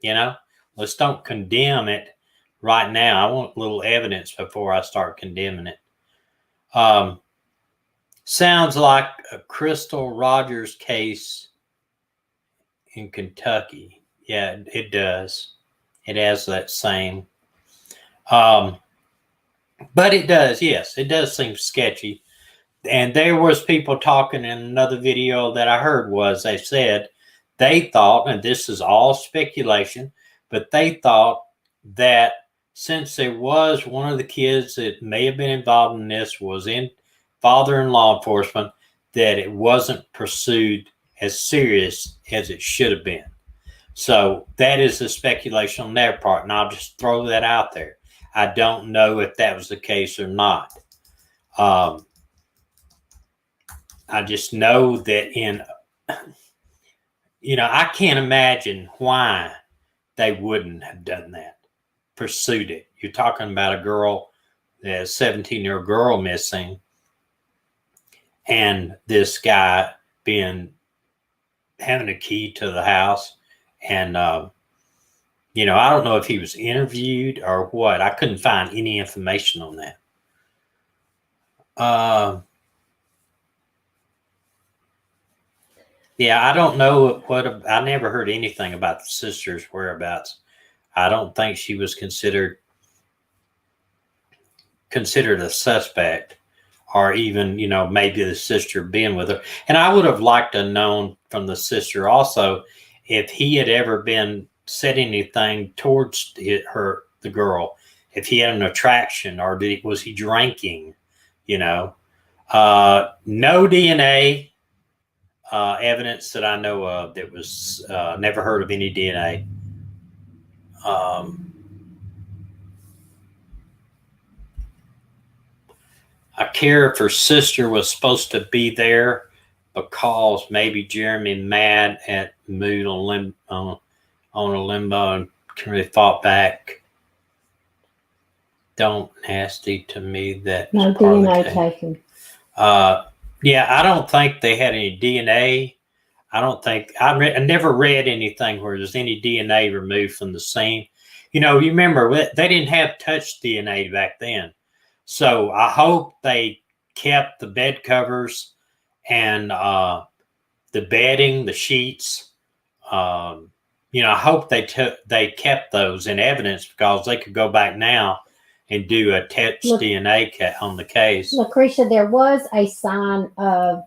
Let's don't condemn it right now. I want a little evidence before I start condemning it. Sounds like a Crystal Rogers case in Kentucky. Yeah, it does. It has that same. But it does, yes. It does seem sketchy. And there was people talking in another video that I heard they said they thought, and this is all speculation, but they thought that since there was one of the kids that may have been involved in this was father in law enforcement, that it wasn't pursued as serious as it should have been. So that is the speculation on their part, and I'll just throw that out there. I don't know if that was the case or not. I just know that I can't imagine why they wouldn't have done that, pursued it. You're talking about a 17-year-old girl missing, and this guy having a key to the house. And, I don't know if he was interviewed or what. I couldn't find any information on that. Yeah, I don't know I never heard anything about the sister's whereabouts. I don't think she was considered a suspect, or even, maybe the sister being with her. And I would have liked to have known from the sister also if he had ever said anything towards the girl, if he had an attraction, or was he drinking, no DNA evidence that I know of. That was never heard of any DNA. I care if her sister was supposed to be there because maybe Jeremy mad at mood on on a limbo and Kimberly fought back. Don't nasty to me that no DNA taken. Yeah, I don't think they had any DNA. I don't think I never read anything where there's any DNA removed from the scene. You know, you remember they didn't have touch DNA back then, so I hope they kept the bed covers and the bedding, the sheets. You know, I hope they kept those in evidence because they could go back now and do a touch DNA on the case. Lucretia, there was a sign of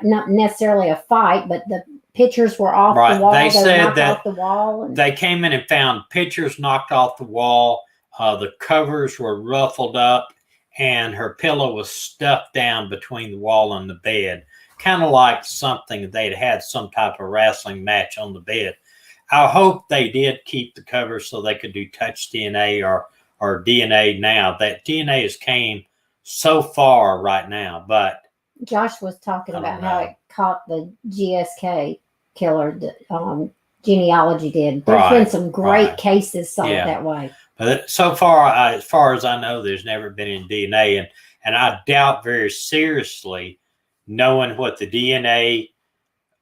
not necessarily a fight, but the pictures were off the wall. They said that off the wall they came in and found pictures knocked off the wall. The covers were ruffled up, and her pillow was stuffed down between the wall and the bed, kind of like something they'd had some type of wrestling match on the bed. I hope they did keep the covers so they could do touch DNA or DNA now. That DNA has came so far right now, but Josh was talking about how it caught the GSK killer. Genealogy did. There's been some great cases solved that way. But so far, as far as I know, there's never been any DNA, and I doubt very seriously, knowing what the DNA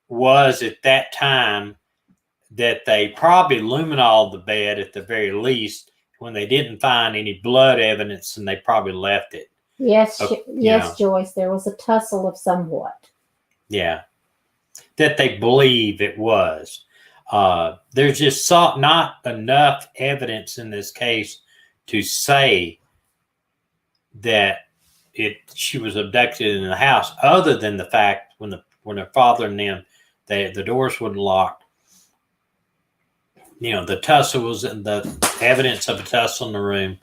was at that time, that they probably luminoled the bed at the very least when they didn't find any blood evidence, and they probably left it. Yes, yes, Joyce, there was a tussle of somewhat. Yeah, that they believe it was. There's just not enough evidence in this case to say that she was abducted in the house, other than the fact when her father and them, the doors wouldn't lock. You know, the tussle was in the evidence of a tussle in the room.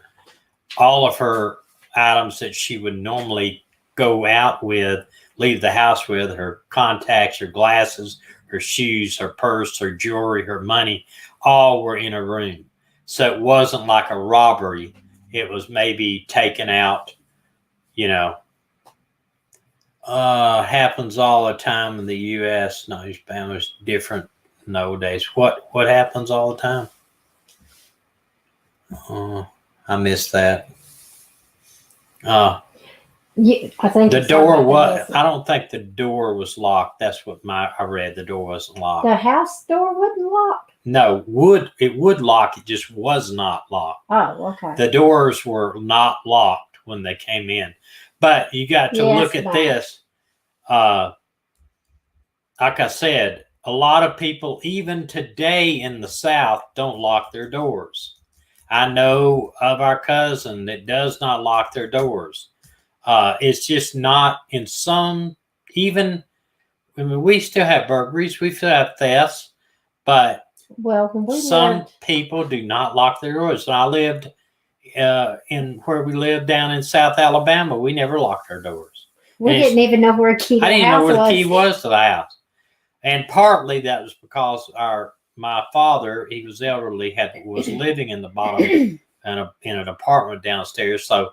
All of her items that she would normally go out with, leave the house with, her contacts, her glasses, her shoes, her purse, her jewelry, her money, all were in a room. So it wasn't like a robbery. It was maybe taken out, you know. Happens all the time in the U.S. No, Spam is different nowadays. What happens all the time? I missed that. I think the door was. I don't think the door was locked. That's what I read. The door wasn't locked. The house door wasn't locked. No, it would lock. It just was not locked. Oh, okay. The doors were not locked when they came in, but you got to look at this. Like I said, a lot of people, even today in the South, don't lock their doors. I know of our cousin that does not lock their doors. It's just not in some, even, I mean, we still have burglaries, we still have thefts, but some people do not lock their doors. When I lived in where we lived down in South Alabama, we never locked our doors. We didn't even know where a key to the house was. I didn't know where the key was to the house. And partly that was because my father, he was elderly, was living in the bottom in an apartment downstairs. So,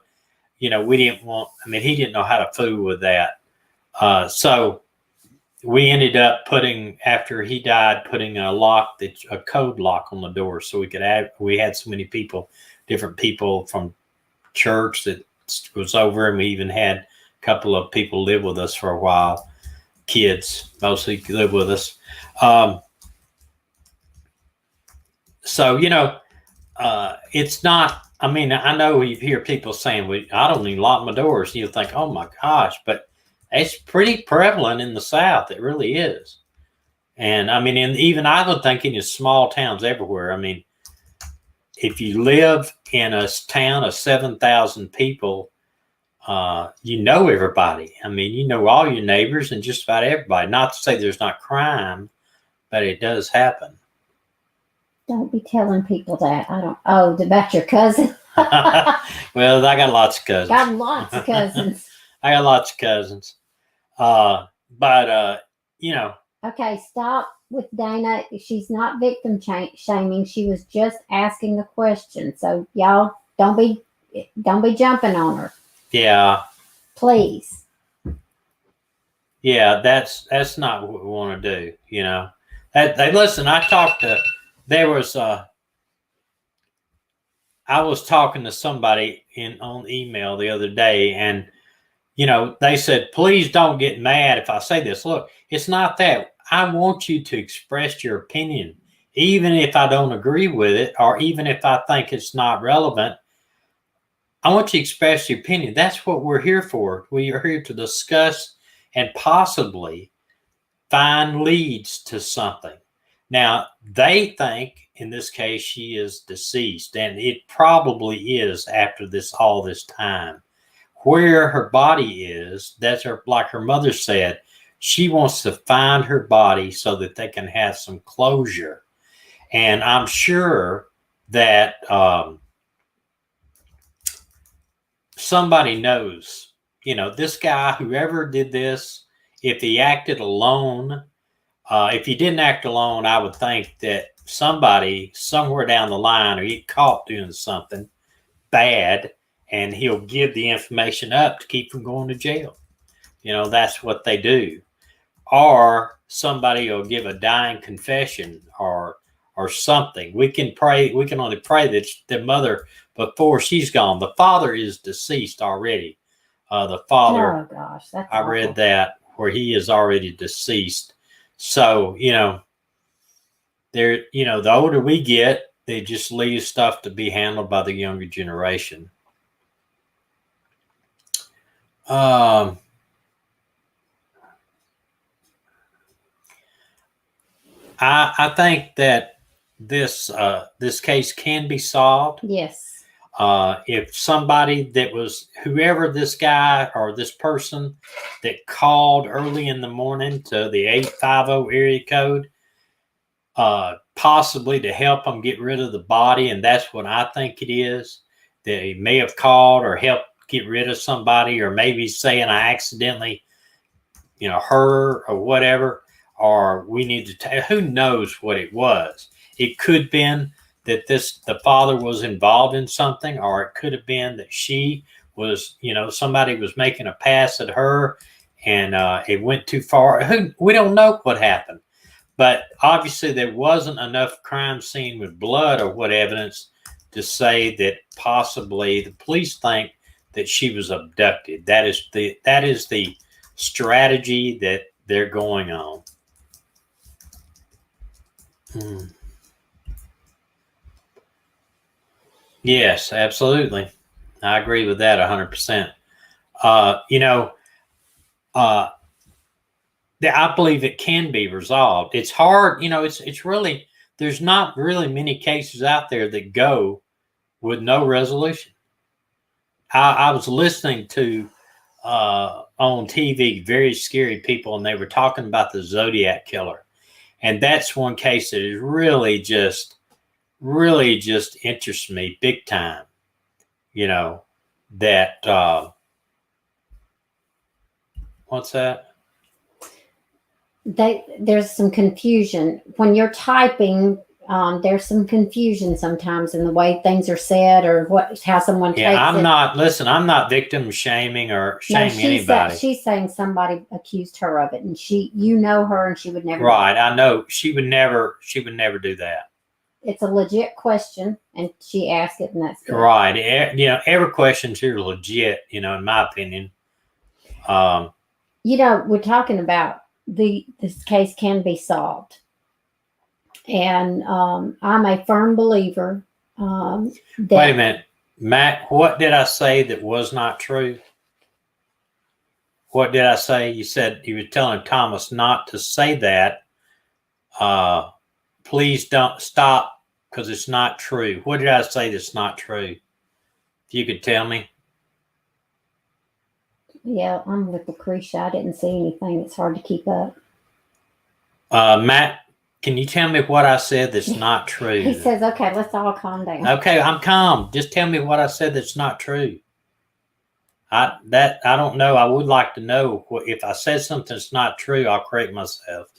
you know, we didn't want, I mean, he didn't know how to fool with that. So we ended up after he died, putting a code lock on the door so we had so many people, different people from church that was over, and we even had a couple of people live with us for a while. Kids mostly live with us. So, you know, it's not, I mean, I know you hear people saying, well, I don't even lock my doors. You think, oh my gosh, but it's pretty prevalent in the South. It really is. And I mean, even I would think in small towns everywhere. I mean, if you live in a town of 7,000 people, you know everybody. I mean, you know all your neighbors and just about everybody. Not to say there's not crime, but it does happen. Don't be telling people that. I don't. Oh, about your cousin? Well, I got lots of cousins. Got lots of cousins. I got lots of cousins. But you know. Okay, stop with Dana. She's not victim shaming. She was just asking a question. So y'all don't be jumping on her. Yeah. Please. Yeah, that's not what we want to do, you know. Listen, I talked to there was I was talking to somebody on email the other day, and they said, please don't get mad if I say this. Look, it's not that. I want you to express your opinion, even if I don't agree with it, or even if I think it's not relevant. I want you to express your opinion. That's what we're here for. We are here to discuss and possibly find leads to something. Now, they think in this case she is deceased, and it probably is after all this time. Where her body is, that's like her mother said, she wants to find her body so that they can have some closure. And I'm sure that somebody knows, this guy, whoever did this, if he acted alone, if he didn't act alone, I would think that somebody somewhere down the line will get caught doing something bad, and he'll give the information up to keep from going to jail. That's what they do. Or somebody will give a dying confession or something. We can pray. We can only pray that the mother, before she's gone, the father is deceased already. The father, oh gosh, that's I awful. read that where he is already deceased. So, the older we get, they just leave stuff to be handled by the younger generation. I think that this case can be solved. Yes. If somebody whoever this guy or this person that called early in the morning to the 850 area code, possibly to help them get rid of the body, and that's what I think it is. They may have called or helped get rid of somebody, or maybe saying I accidentally, her or whatever, or we need to tell. Who knows what it was? It could have been that the father was involved in something, or it could have been that she was, somebody was making a pass at her, and it went too far. We don't know what happened, but obviously there wasn't enough crime scene with blood or what evidence to say that possibly the police think that she was abducted. That is the strategy that they're going on. Yes, absolutely. I agree with that 100%. I believe it can be resolved. It's hard, it's really, there's not really many cases out there that go with no resolution. I was listening to on TV very scary people, and they were talking about the Zodiac killer, and that's one case that is really just interests me big time. That what's that? There's some confusion when you're typing. There's some confusion sometimes in the way things are said or how someone takes it. I'm not victim shaming or shaming anybody. She's saying somebody accused her of it, and her, and she would never. Right, I know she would never do that. It's a legit question, and she asked it, and that's good. Right. Every question's here legit. In my opinion. We're talking about this case can be solved. And I'm a firm believer that... Wait a minute, Matt, what did I say that was not true? What did I say? You said you were telling Thomas not to say that. Please don't stop, because it's not true. What did I say that's not true? If you could tell me. Yeah, I'm with Lucretia. I didn't see anything. It's hard to keep up. Matt, can you tell me what I said that's not true? He says, okay, let's all calm down. Okay, I'm calm. Just tell me what I said that's not true. I don't know. I would like to know. If I said something that's not true, I'll correct myself.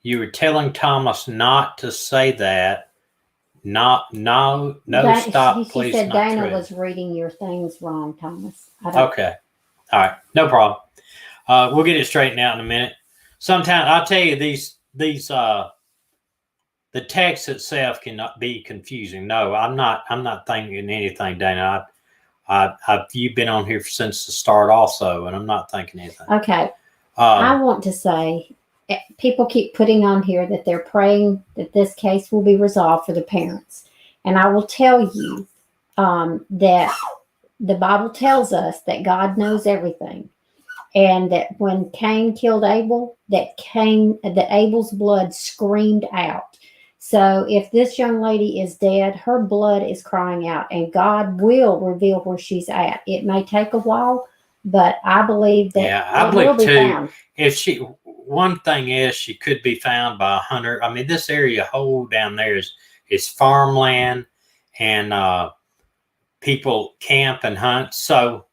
You were telling Thomas not to say that. Stop, please. She said Dana true. Was reading your things wrong, Thomas. Okay. All right. No problem. We'll get it straightened out in a minute. sometimes I'll tell you the text itself cannot be confusing. No, I'm not thinking anything, Dana. You've been on here since the start also, and I'm not thinking anything. Okay. I want to say, people keep putting on here that they're praying that this case will be resolved for the parents. And I will tell you that the Bible tells us that God knows everything. And that when Cain killed Abel, that Abel's blood screamed out. So if this young lady is dead, her blood is crying out, and God will reveal where she's at. It may take a while, but I believe that I believe too. Found. One thing is she could be found by a hunter. I mean, this area whole down there is farmland, and people camp and hunt. So,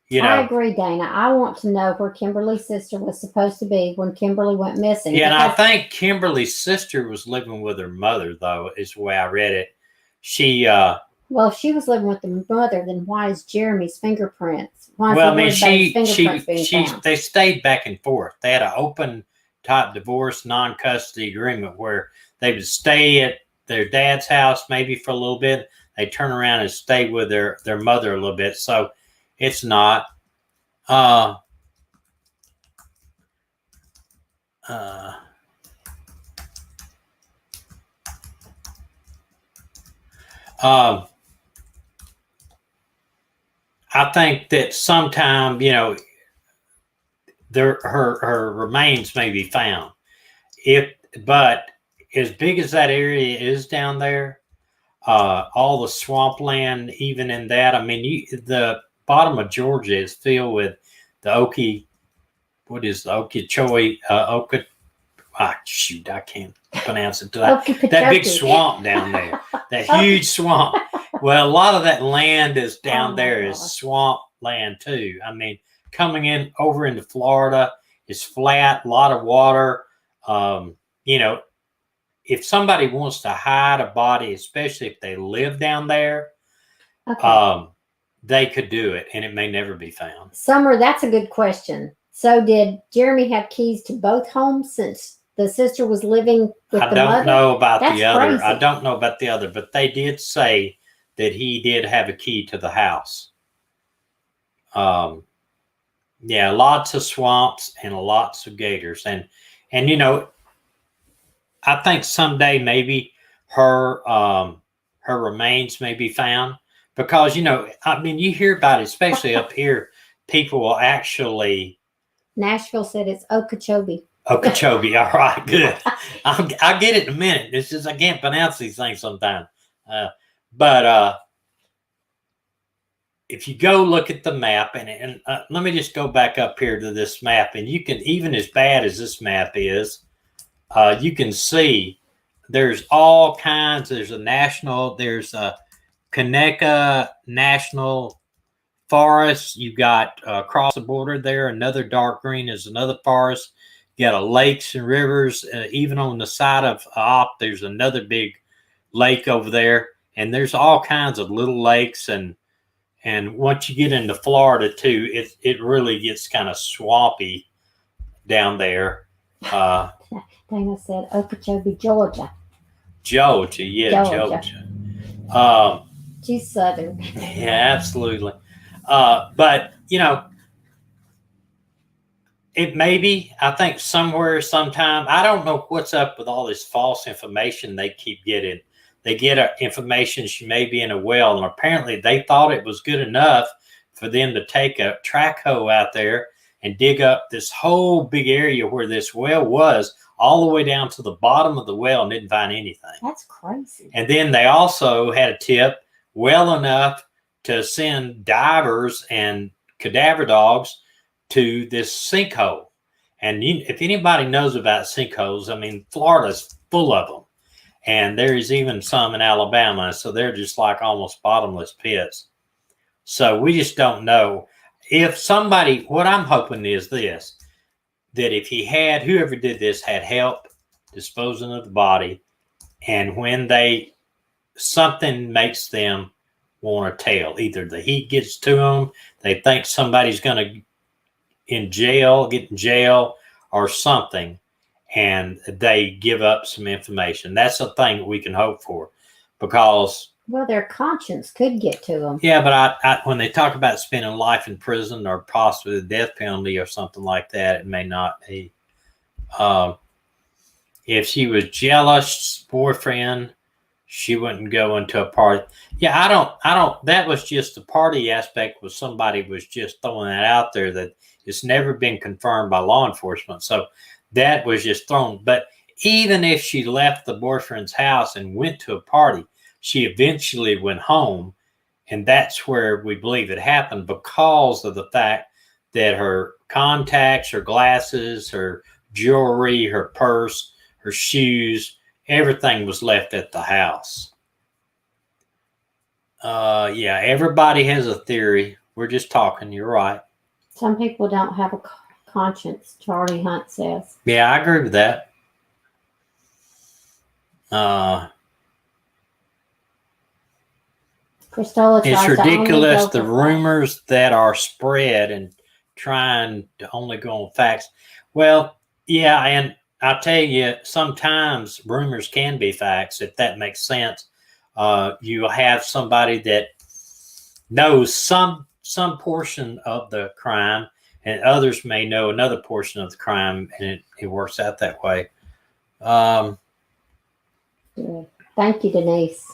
I agree, Dana. I want to know where Kimberly's sister was supposed to be when Kimberly went missing. Yeah, and I think Kimberly's sister was living with her mother, though, is the way I read it. Well, if she was living with the mother, then why is Jeremy's fingerprints? They stayed back and forth. They had an open type divorce, non-custody agreement where they would stay at their dad's house maybe for a little bit. They turn around and stay with their mother a little bit. So it's not. I think that sometime, her remains may be found. But as big as that area is down there, all the swampland, even in that, I mean, the bottom of Georgia is filled with the Okeechobee, I can't pronounce it. That big swamp down there, that huge swamp. Well, a lot of that land is down there is swamp land too. I mean, coming in over into Florida is flat, a lot of water. If somebody wants to hide a body, especially if they live down there, they could do it, and it may never be found. Summer, that's a good question. So did Jeremy have keys to both homes since the sister was living with the mother? I don't know about the other. Crazy. I don't know about the other, but they did say that he did have a key to the house. Lots of swamps and lots of gators. And I think someday maybe her remains may be found. Because, you hear about it, especially up here, people will actually... Nashville said it's Okeechobee. Okeechobee, all right, good. I'll get it in a minute. It's just I can't pronounce these things sometimes. But if you go look at the map, and let me just go back up here to this map, and you can, even as bad as this map is, you can see there's all kinds. There's a Conecuh National Forest. You got across the border there, another dark green is another forest. You got lakes and rivers. Even on the side of Op, there's another big lake over there, and there's all kinds of little lakes. And once you get into Florida too, it really gets kind of swampy down there. Dana said Okeechobee, Georgia. Georgia. She's Southern. Yeah, absolutely. But, it may be, I think somewhere, sometime, I don't know what's up with all this false information they keep getting. They get information she may be in a well, and apparently they thought it was good enough for them to take a track hoe out there and dig up this whole big area where this well was, all the way down to the bottom of the well, and didn't find anything. That's crazy. And then they also had a tip well enough to send divers and cadaver dogs to this sinkhole. And if anybody knows about sinkholes, I mean, Florida's full of them. And there's even some in Alabama. So they're just like almost bottomless pits. So we just don't know. If somebody, what I'm hoping is this, that if whoever did this had help disposing of the body, and when something makes them want to tell, either the heat gets to them, they think somebody's going to get in jail, or something, and they give up some information. That's a thing we can hope for, because well, their conscience could get to them. Yeah, but I when they talk about spending life in prison or possibly the death penalty or something like that, it may not be. If she was jealous boyfriend, she wouldn't go into a party. Yeah, I don't. That was just the party aspect. Was somebody was just throwing that out there that it's never been confirmed by law enforcement. So that was just thrown. But even if she left the boyfriend's house and went to a party, she eventually went home, and that's where we believe it happened, because of the fact that her contacts, her glasses, her jewelry, her purse, her shoes, everything was left at the house. Yeah, everybody has a theory. We're just talking. You're right. Some people don't have a conscience, Charlie Hunt says. Yeah, I agree with that. It's ridiculous, the rumors that are spread and trying to only go on facts. Well, yeah, and I'll tell you, sometimes rumors can be facts, if that makes sense. You have somebody that knows some portion of the crime, and others may know another portion of the crime, and it works out that way. Thank you, Denise.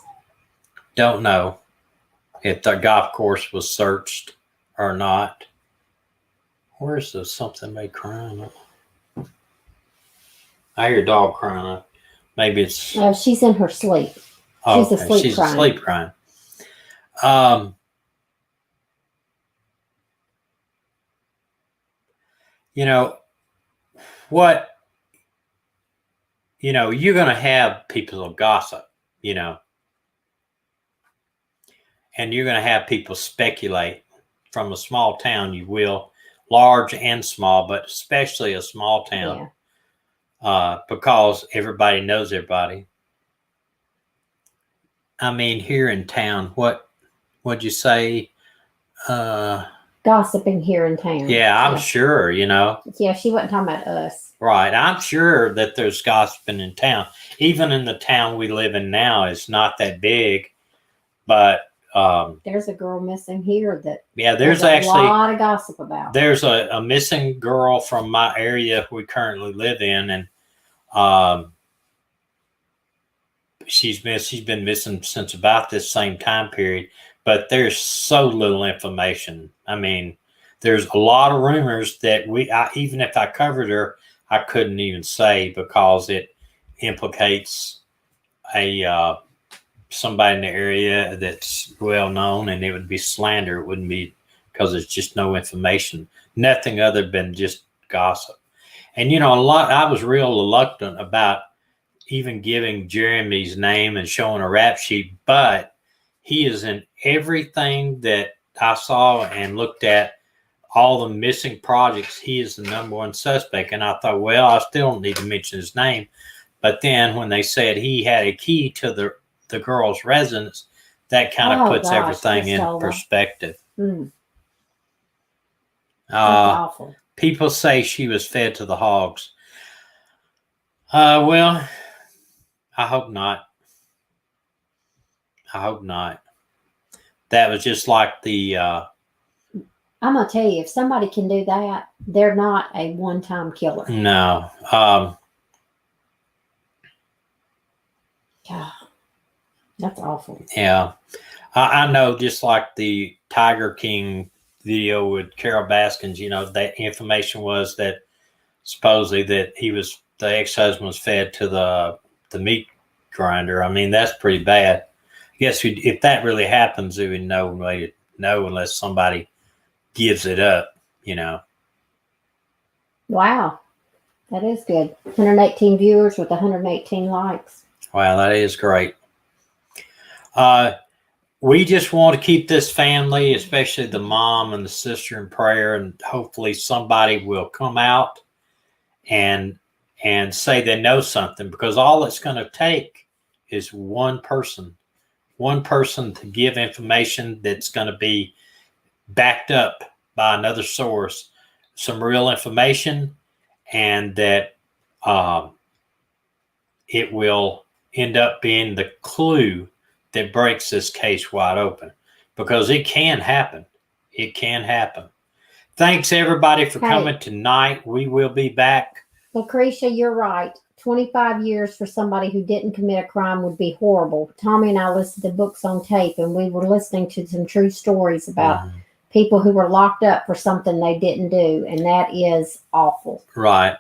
Don't know if the golf course was searched or not. Where's the something made crying? I hear a dog crying. Maybe it's... No, she's in her sleep. Oh, she's asleep she's crying. Asleep crying. You know, what... You know, you're going to have people of gossip, you know. And you're going to have people speculate. From a small town, you will, large and small, but especially a small town, because everybody knows everybody. I mean, here in town, what'd you say? Gossiping here in town. Yeah, I'm sure, you know. Yeah, she wasn't talking about us. Right. I'm sure that there's gossiping in town. Even in the town we live in now, it's not that big, but there's a girl missing here that there's actually a lot of gossip about. There's a missing girl from my area we currently live in, and she's been missing since about this same time period, but there's so little information. I mean, there's a lot of rumors that even if I covered her, I couldn't even say, because it implicates somebody in the area that's well known, and it would be slander. It wouldn't be, because there's just no information, nothing other than just gossip. And you know, I was real reluctant about even giving Jeremy's name and showing a rap sheet, but he is in everything that I saw and looked at, all the missing projects. He is the #1 suspect. And I thought, well, I still don't need to mention his name. But then when they said he had a key to the girl's residence, that kind of puts everything in perspective. That's awful. People say she was fed to the hogs. Well, I hope not. I hope not. That was just like the... I'm going to tell you, if somebody can do that, they're not a one-time killer. No. God. That's awful. Yeah. I know, just like the Tiger King video with Carol Baskins, you know, that information was that supposedly that the ex-husband was fed to the meat grinder. I mean, that's pretty bad. I guess if that really happens, there would be no way to know unless somebody gives it up, you know. Wow. That is good. 118 viewers with 118 likes. Wow, that is great. We just want to keep this family, especially the mom and the sister, in prayer, and hopefully somebody will come out and say they know something, because all it's going to take is one person to give information that's going to be backed up by another source, some real information, and that it will end up being the clue that breaks this case wide open, because it can happen. It can happen. Thanks everybody for coming tonight. We will be back. Lucretia, you're right. 25 years for somebody who didn't commit a crime would be horrible. Tommy and I listened to books on tape, and we were listening to some true stories about people who were locked up for something they didn't do, and that is awful. Right.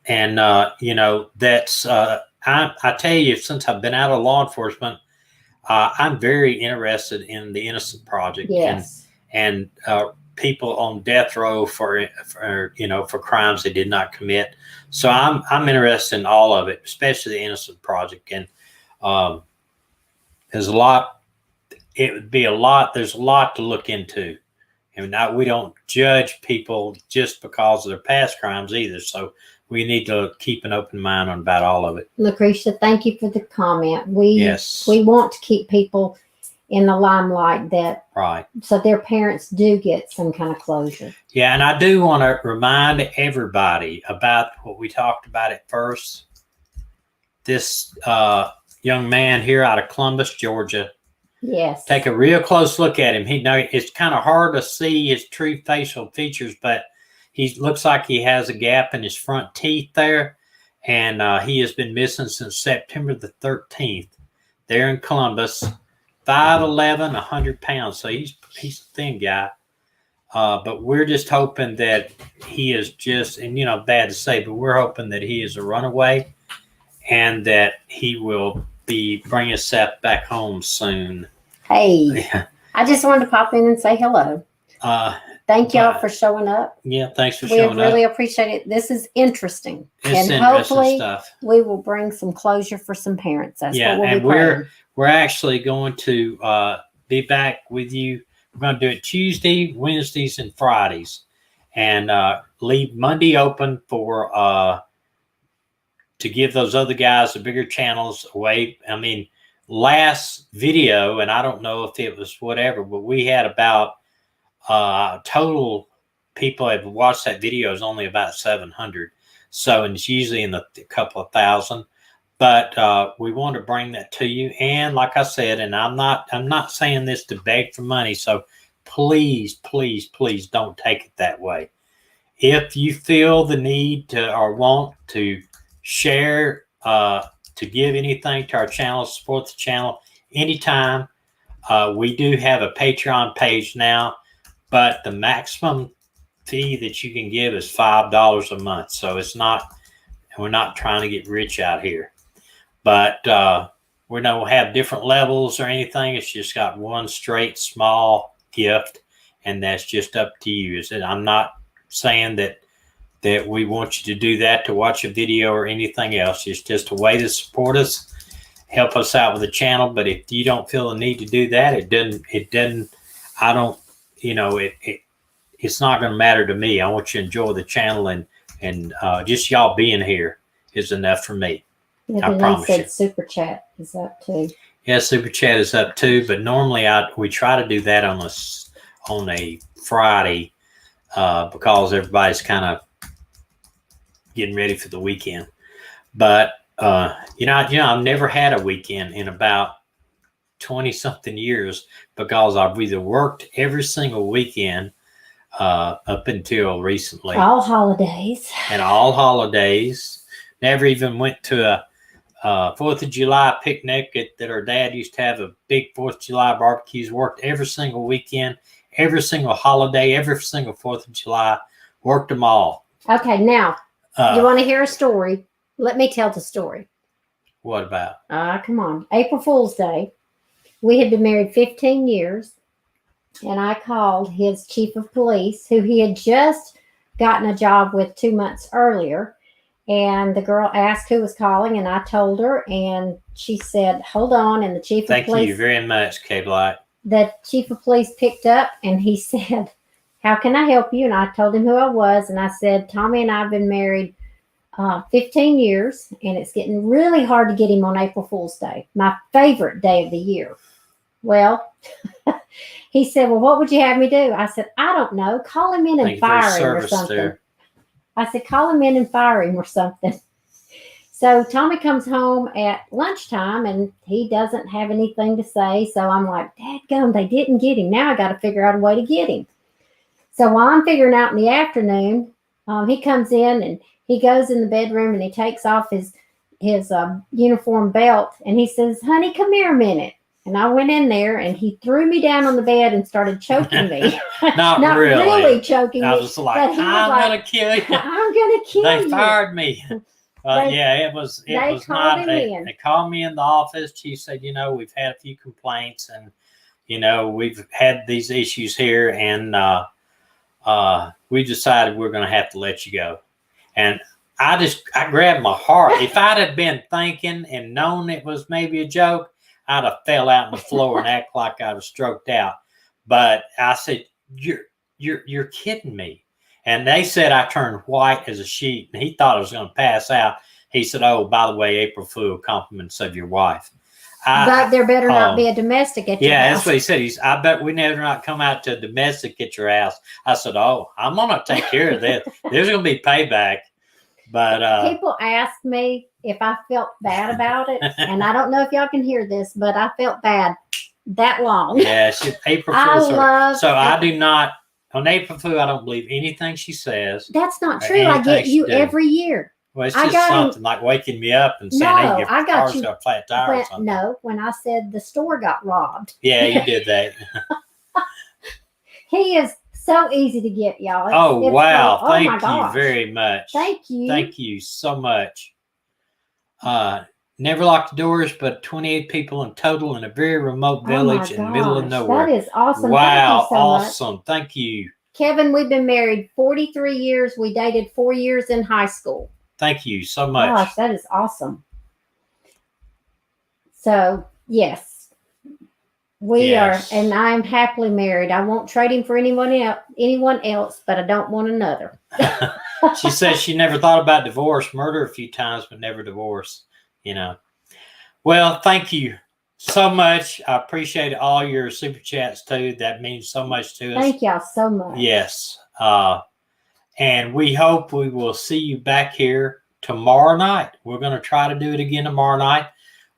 And, that's, I tell you, since I've been out of law enforcement, I'm very interested in the Innocent Project. Yes. And people on death row for crimes they did not commit. So I'm interested in all of it, especially the Innocent Project. And there's a lot to look into. And we don't judge people just because of their past crimes either. So we need to keep an open mind about all of it. Lucretia, thank you for the comment. We want to keep people in the limelight, that so their parents do get some kind of closure. Yeah, and I do want to remind everybody about what we talked about at first. This young man here out of Columbus, Georgia. Yes. Take a real close look at him. It's kind of hard to see his true facial features, but he looks like he has a gap in his front teeth there, and he has been missing since September the 13th. There in Columbus. 5'11", 100 pounds. So he's a thin guy. But we're just hoping that he is just, and bad to say, but we're hoping that he is a runaway and that he will bring himself back home soon. Hey, I just wanted to pop in and say hello. Thank y'all for showing up. Yeah, thanks for showing up. We really appreciate it. This is interesting. It's and hopefully stuff. We will bring some closure for some parents. That's what we'll be praying. We're actually going to be back with you. We're going to do it Tuesday, Wednesdays, and Fridays, and leave Monday open for to give those other guys the bigger channels away. I mean, last video, and I don't know if it was whatever, but we had about total people have watched that video is only about 700. So, and it's usually in a couple of thousand. But we want to bring that to you. And like I said, and I'm not saying this to beg for money. So please, please, please don't take it that way. If you feel the need to or want to share, to give anything to our channel, support the channel anytime, we do have a Patreon page now, but the maximum fee that you can give is $5 a month. So we're not trying to get rich out here. But we don't have different levels or anything. It's just got one straight small gift, and that's just up to you. I'm not saying that we want you to do that to watch a video or anything else. It's just a way to support us, help us out with the channel. But if you don't feel the need to do that, it's not going to matter to me. I want you to enjoy the channel, and just y'all being here is enough for me. Yeah, I promise you. Super Chat is up too. Yeah, Super Chat is up too. But normally we try to do that on a Friday because everybody's kind of getting ready for the weekend. But I've never had a weekend in about 20-something years because I've either worked every single weekend up until recently. All holidays. And all holidays. Never even went to a 4th of July picnic that our dad used to have, a big 4th of July barbecues. Worked every single weekend, every single holiday, every single 4th of July. Worked them all. Okay, now, you want to hear a story? Let me tell the story. What about? Come on. April Fool's Day. We had been married 15 years, and I called his chief of police, who he had just gotten a job with 2 months earlier. And the girl asked who was calling, and I told her, and she said, hold on. And the chief of police. Thank you very much, K-Blight. The chief of police picked up, and he said, how can I help you? And I told him who I was, and I said, Tommy and I have been married 15 years, and it's getting really hard to get him on April Fool's Day, my favorite day of the year. Well, he said, well, what would you have me do? I said, I don't know. Call him in and fire him or something. There. I said, call him in and fire him or something. So Tommy comes home at lunchtime and he doesn't have anything to say. So I'm like, dadgum, they didn't get him. Now I got to figure out a way to get him. So while I'm figuring out in the afternoon, he comes in and he goes in the bedroom and he takes off his uniform belt and he says, honey, come here a minute. And I went in there and he threw me down on the bed and started choking me. Not really choking me. I was like, I'm going to kill you. I'm going to kill you. They fired me. It was not. They called me in the office. She said, we've had a few complaints and, we've had these issues here and we decided we're going to have to let you go. And I grabbed my heart. If I'd have been thinking and known it was maybe a joke, I'd have fell out on the floor and act like I was stroked out. But I said, you're kidding me. And they said I turned white as a sheet, and he thought I was going to pass out. He said, oh, by the way, April Fool, compliments of your wife. But there better not be a domestic at your house. Yeah, that's what he said. I bet we never not come out to a domestic at your house. I said, oh, I'm going to take care of this. There's going to be payback. But people ask me if I felt bad about it. And I don't know if y'all can hear this, but I felt bad that long. Yeah, April Fool. I do not. On April Fool, I don't believe anything she says. That's not true. I get you every year. Well, it's just something like waking me up and saying, hey, your car's got a flat tire or something. No, when I said the store got robbed. Yeah, you did that. He is so easy to get, y'all. Wow. Thank you very much. Thank you. Thank you so much. Never locked the doors, but 28 people in total in a very remote village in the middle of nowhere. That is awesome. Wow, Thank you so awesome. much. Thank you. Kevin, we've been married 43 years. We dated 4 years in high school. Thank you so much. Gosh, that is awesome. So, yes, we are, and I'm happily married. I won't trade him for anyone else, but I don't want another. She says she never thought about divorce, murder a few times, but never divorce. Well, thank you so much. I appreciate all your super chats too. That means so much to us. Thank y'all so much. Yes. And we hope we will see you back here tomorrow night. We're going to try to do it again tomorrow night.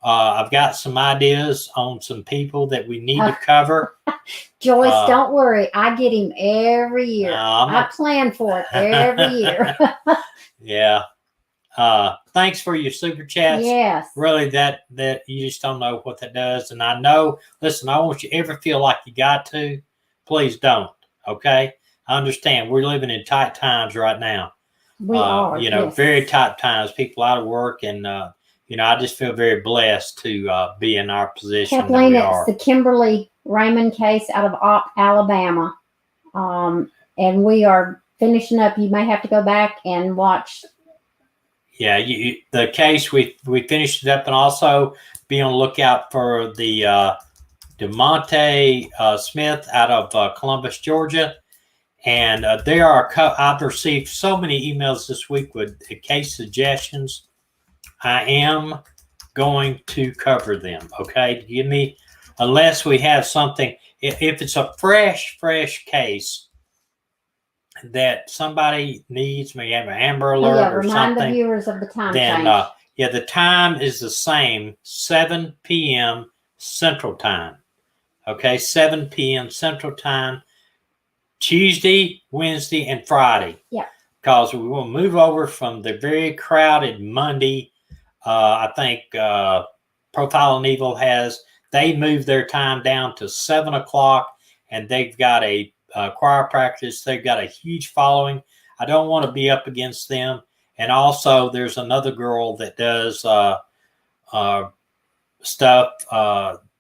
I've got some ideas on some people that we need to cover. Joyce, don't worry. I get him every year. I plan for it every year. Yeah. Thanks for your super chats. Yes. Really, that you just don't know what that does. And I know, listen, I don't want you to ever feel like you got to. Please don't. Okay? I understand. We're living in tight times right now. We are. Yes. Very tight times. People out of work. And, I just feel very blessed to be in our position. Kathleen, it's the Kimberly Raymond case out of Alabama. And we are finishing up. You may have to go back and watch. Yeah, the case, we finished it up, and also be on the lookout for the DeMonte Smith out of Columbus, Georgia. And I've received so many emails this week with case suggestions. I am going to cover them, okay? Give me, unless we have something, if it's a fresh case that somebody needs, maybe have an Amber Alert or something. Remind the viewers of the time then, the time is the same, 7 p.m. Central Time. Okay, 7 p.m. Central Time, Tuesday, Wednesday, and Friday. Yeah. Because we will move over from the very crowded Monday. I think Profile and Evil they moved their time down to 7 o'clock, and they've got a choir practice. They've got a huge following. I don't want to be up against them. And also, there's another girl that does stuff.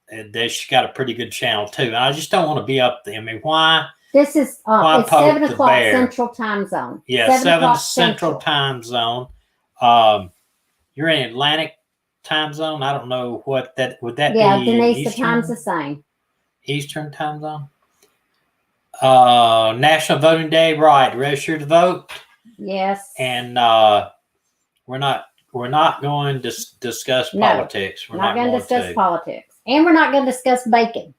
And she's got a pretty good channel too. And I just don't want to be up there. I mean, why? This is it's 7 o'clock Central Time Zone. Yeah, 7 Central Time Zone. You're in Atlantic Time Zone. I don't know what that would that be. Yeah, Denise, the time's the same. Eastern Time Zone. National Voting Day, right? Register to vote. Yes. And we're not going to discuss politics. We're not going to discuss politics, and we're not going to discuss bacon.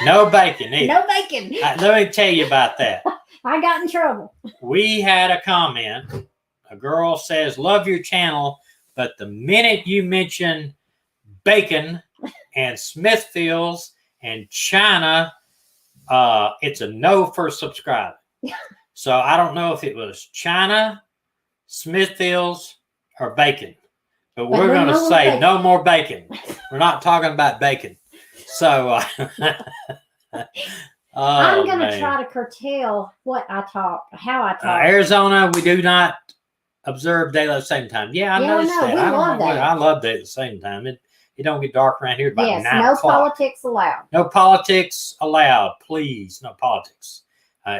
No bacon either. No bacon. Let me tell you about that. I got in trouble. We had a comment a girl says, love your channel, but the minute you mention bacon and Smithfields and China, it's a no for subscribe. So I don't know if it was China, Smithfields, or bacon. But we're going to say no more bacon. We're not talking about bacon. So I'm going to try to curtail what I talk, how I talk. Arizona, we do not observe daylight saving time. Yeah, I noticed that. I love that. I love daylight saving time. It don't get dark around here about 9 o'clock. No politics allowed. No politics allowed, please. No politics.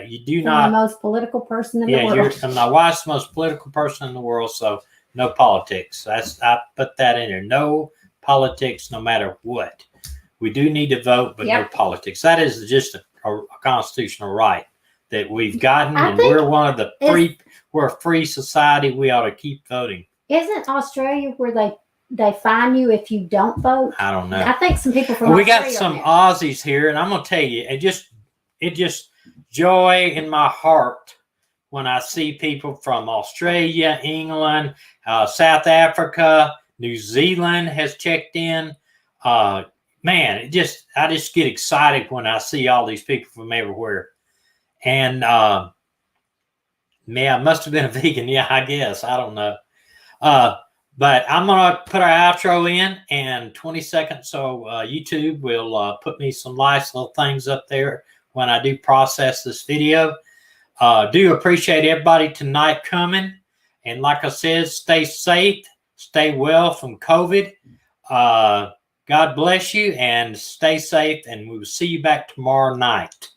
You do not. I'm the most political person in the world. Yeah, my wife's the most political person in the world, so no politics. I put that in there. No politics, no matter what. We do need to vote, but no politics. That is just a constitutional right that we've gotten, and we're one of the free. We're a free society. We ought to keep voting. Isn't Australia where they fine you if you don't vote? I don't know. I think some people from we got some Aussies here, and I'm gonna tell you, it just joy in my heart when I see people from Australia, England, South Africa, New Zealand has checked in. Man, I just get excited when I see all these people from everywhere. And yeah, I must have been a vegan. Yeah, I guess. I don't know. But I'm going to put our outro in and 20 seconds. So YouTube will put me some nice little things up there when I do process this video. Do appreciate everybody tonight coming. And like I said, stay safe, stay well from COVID. God bless you and stay safe. And we will see you back tomorrow night.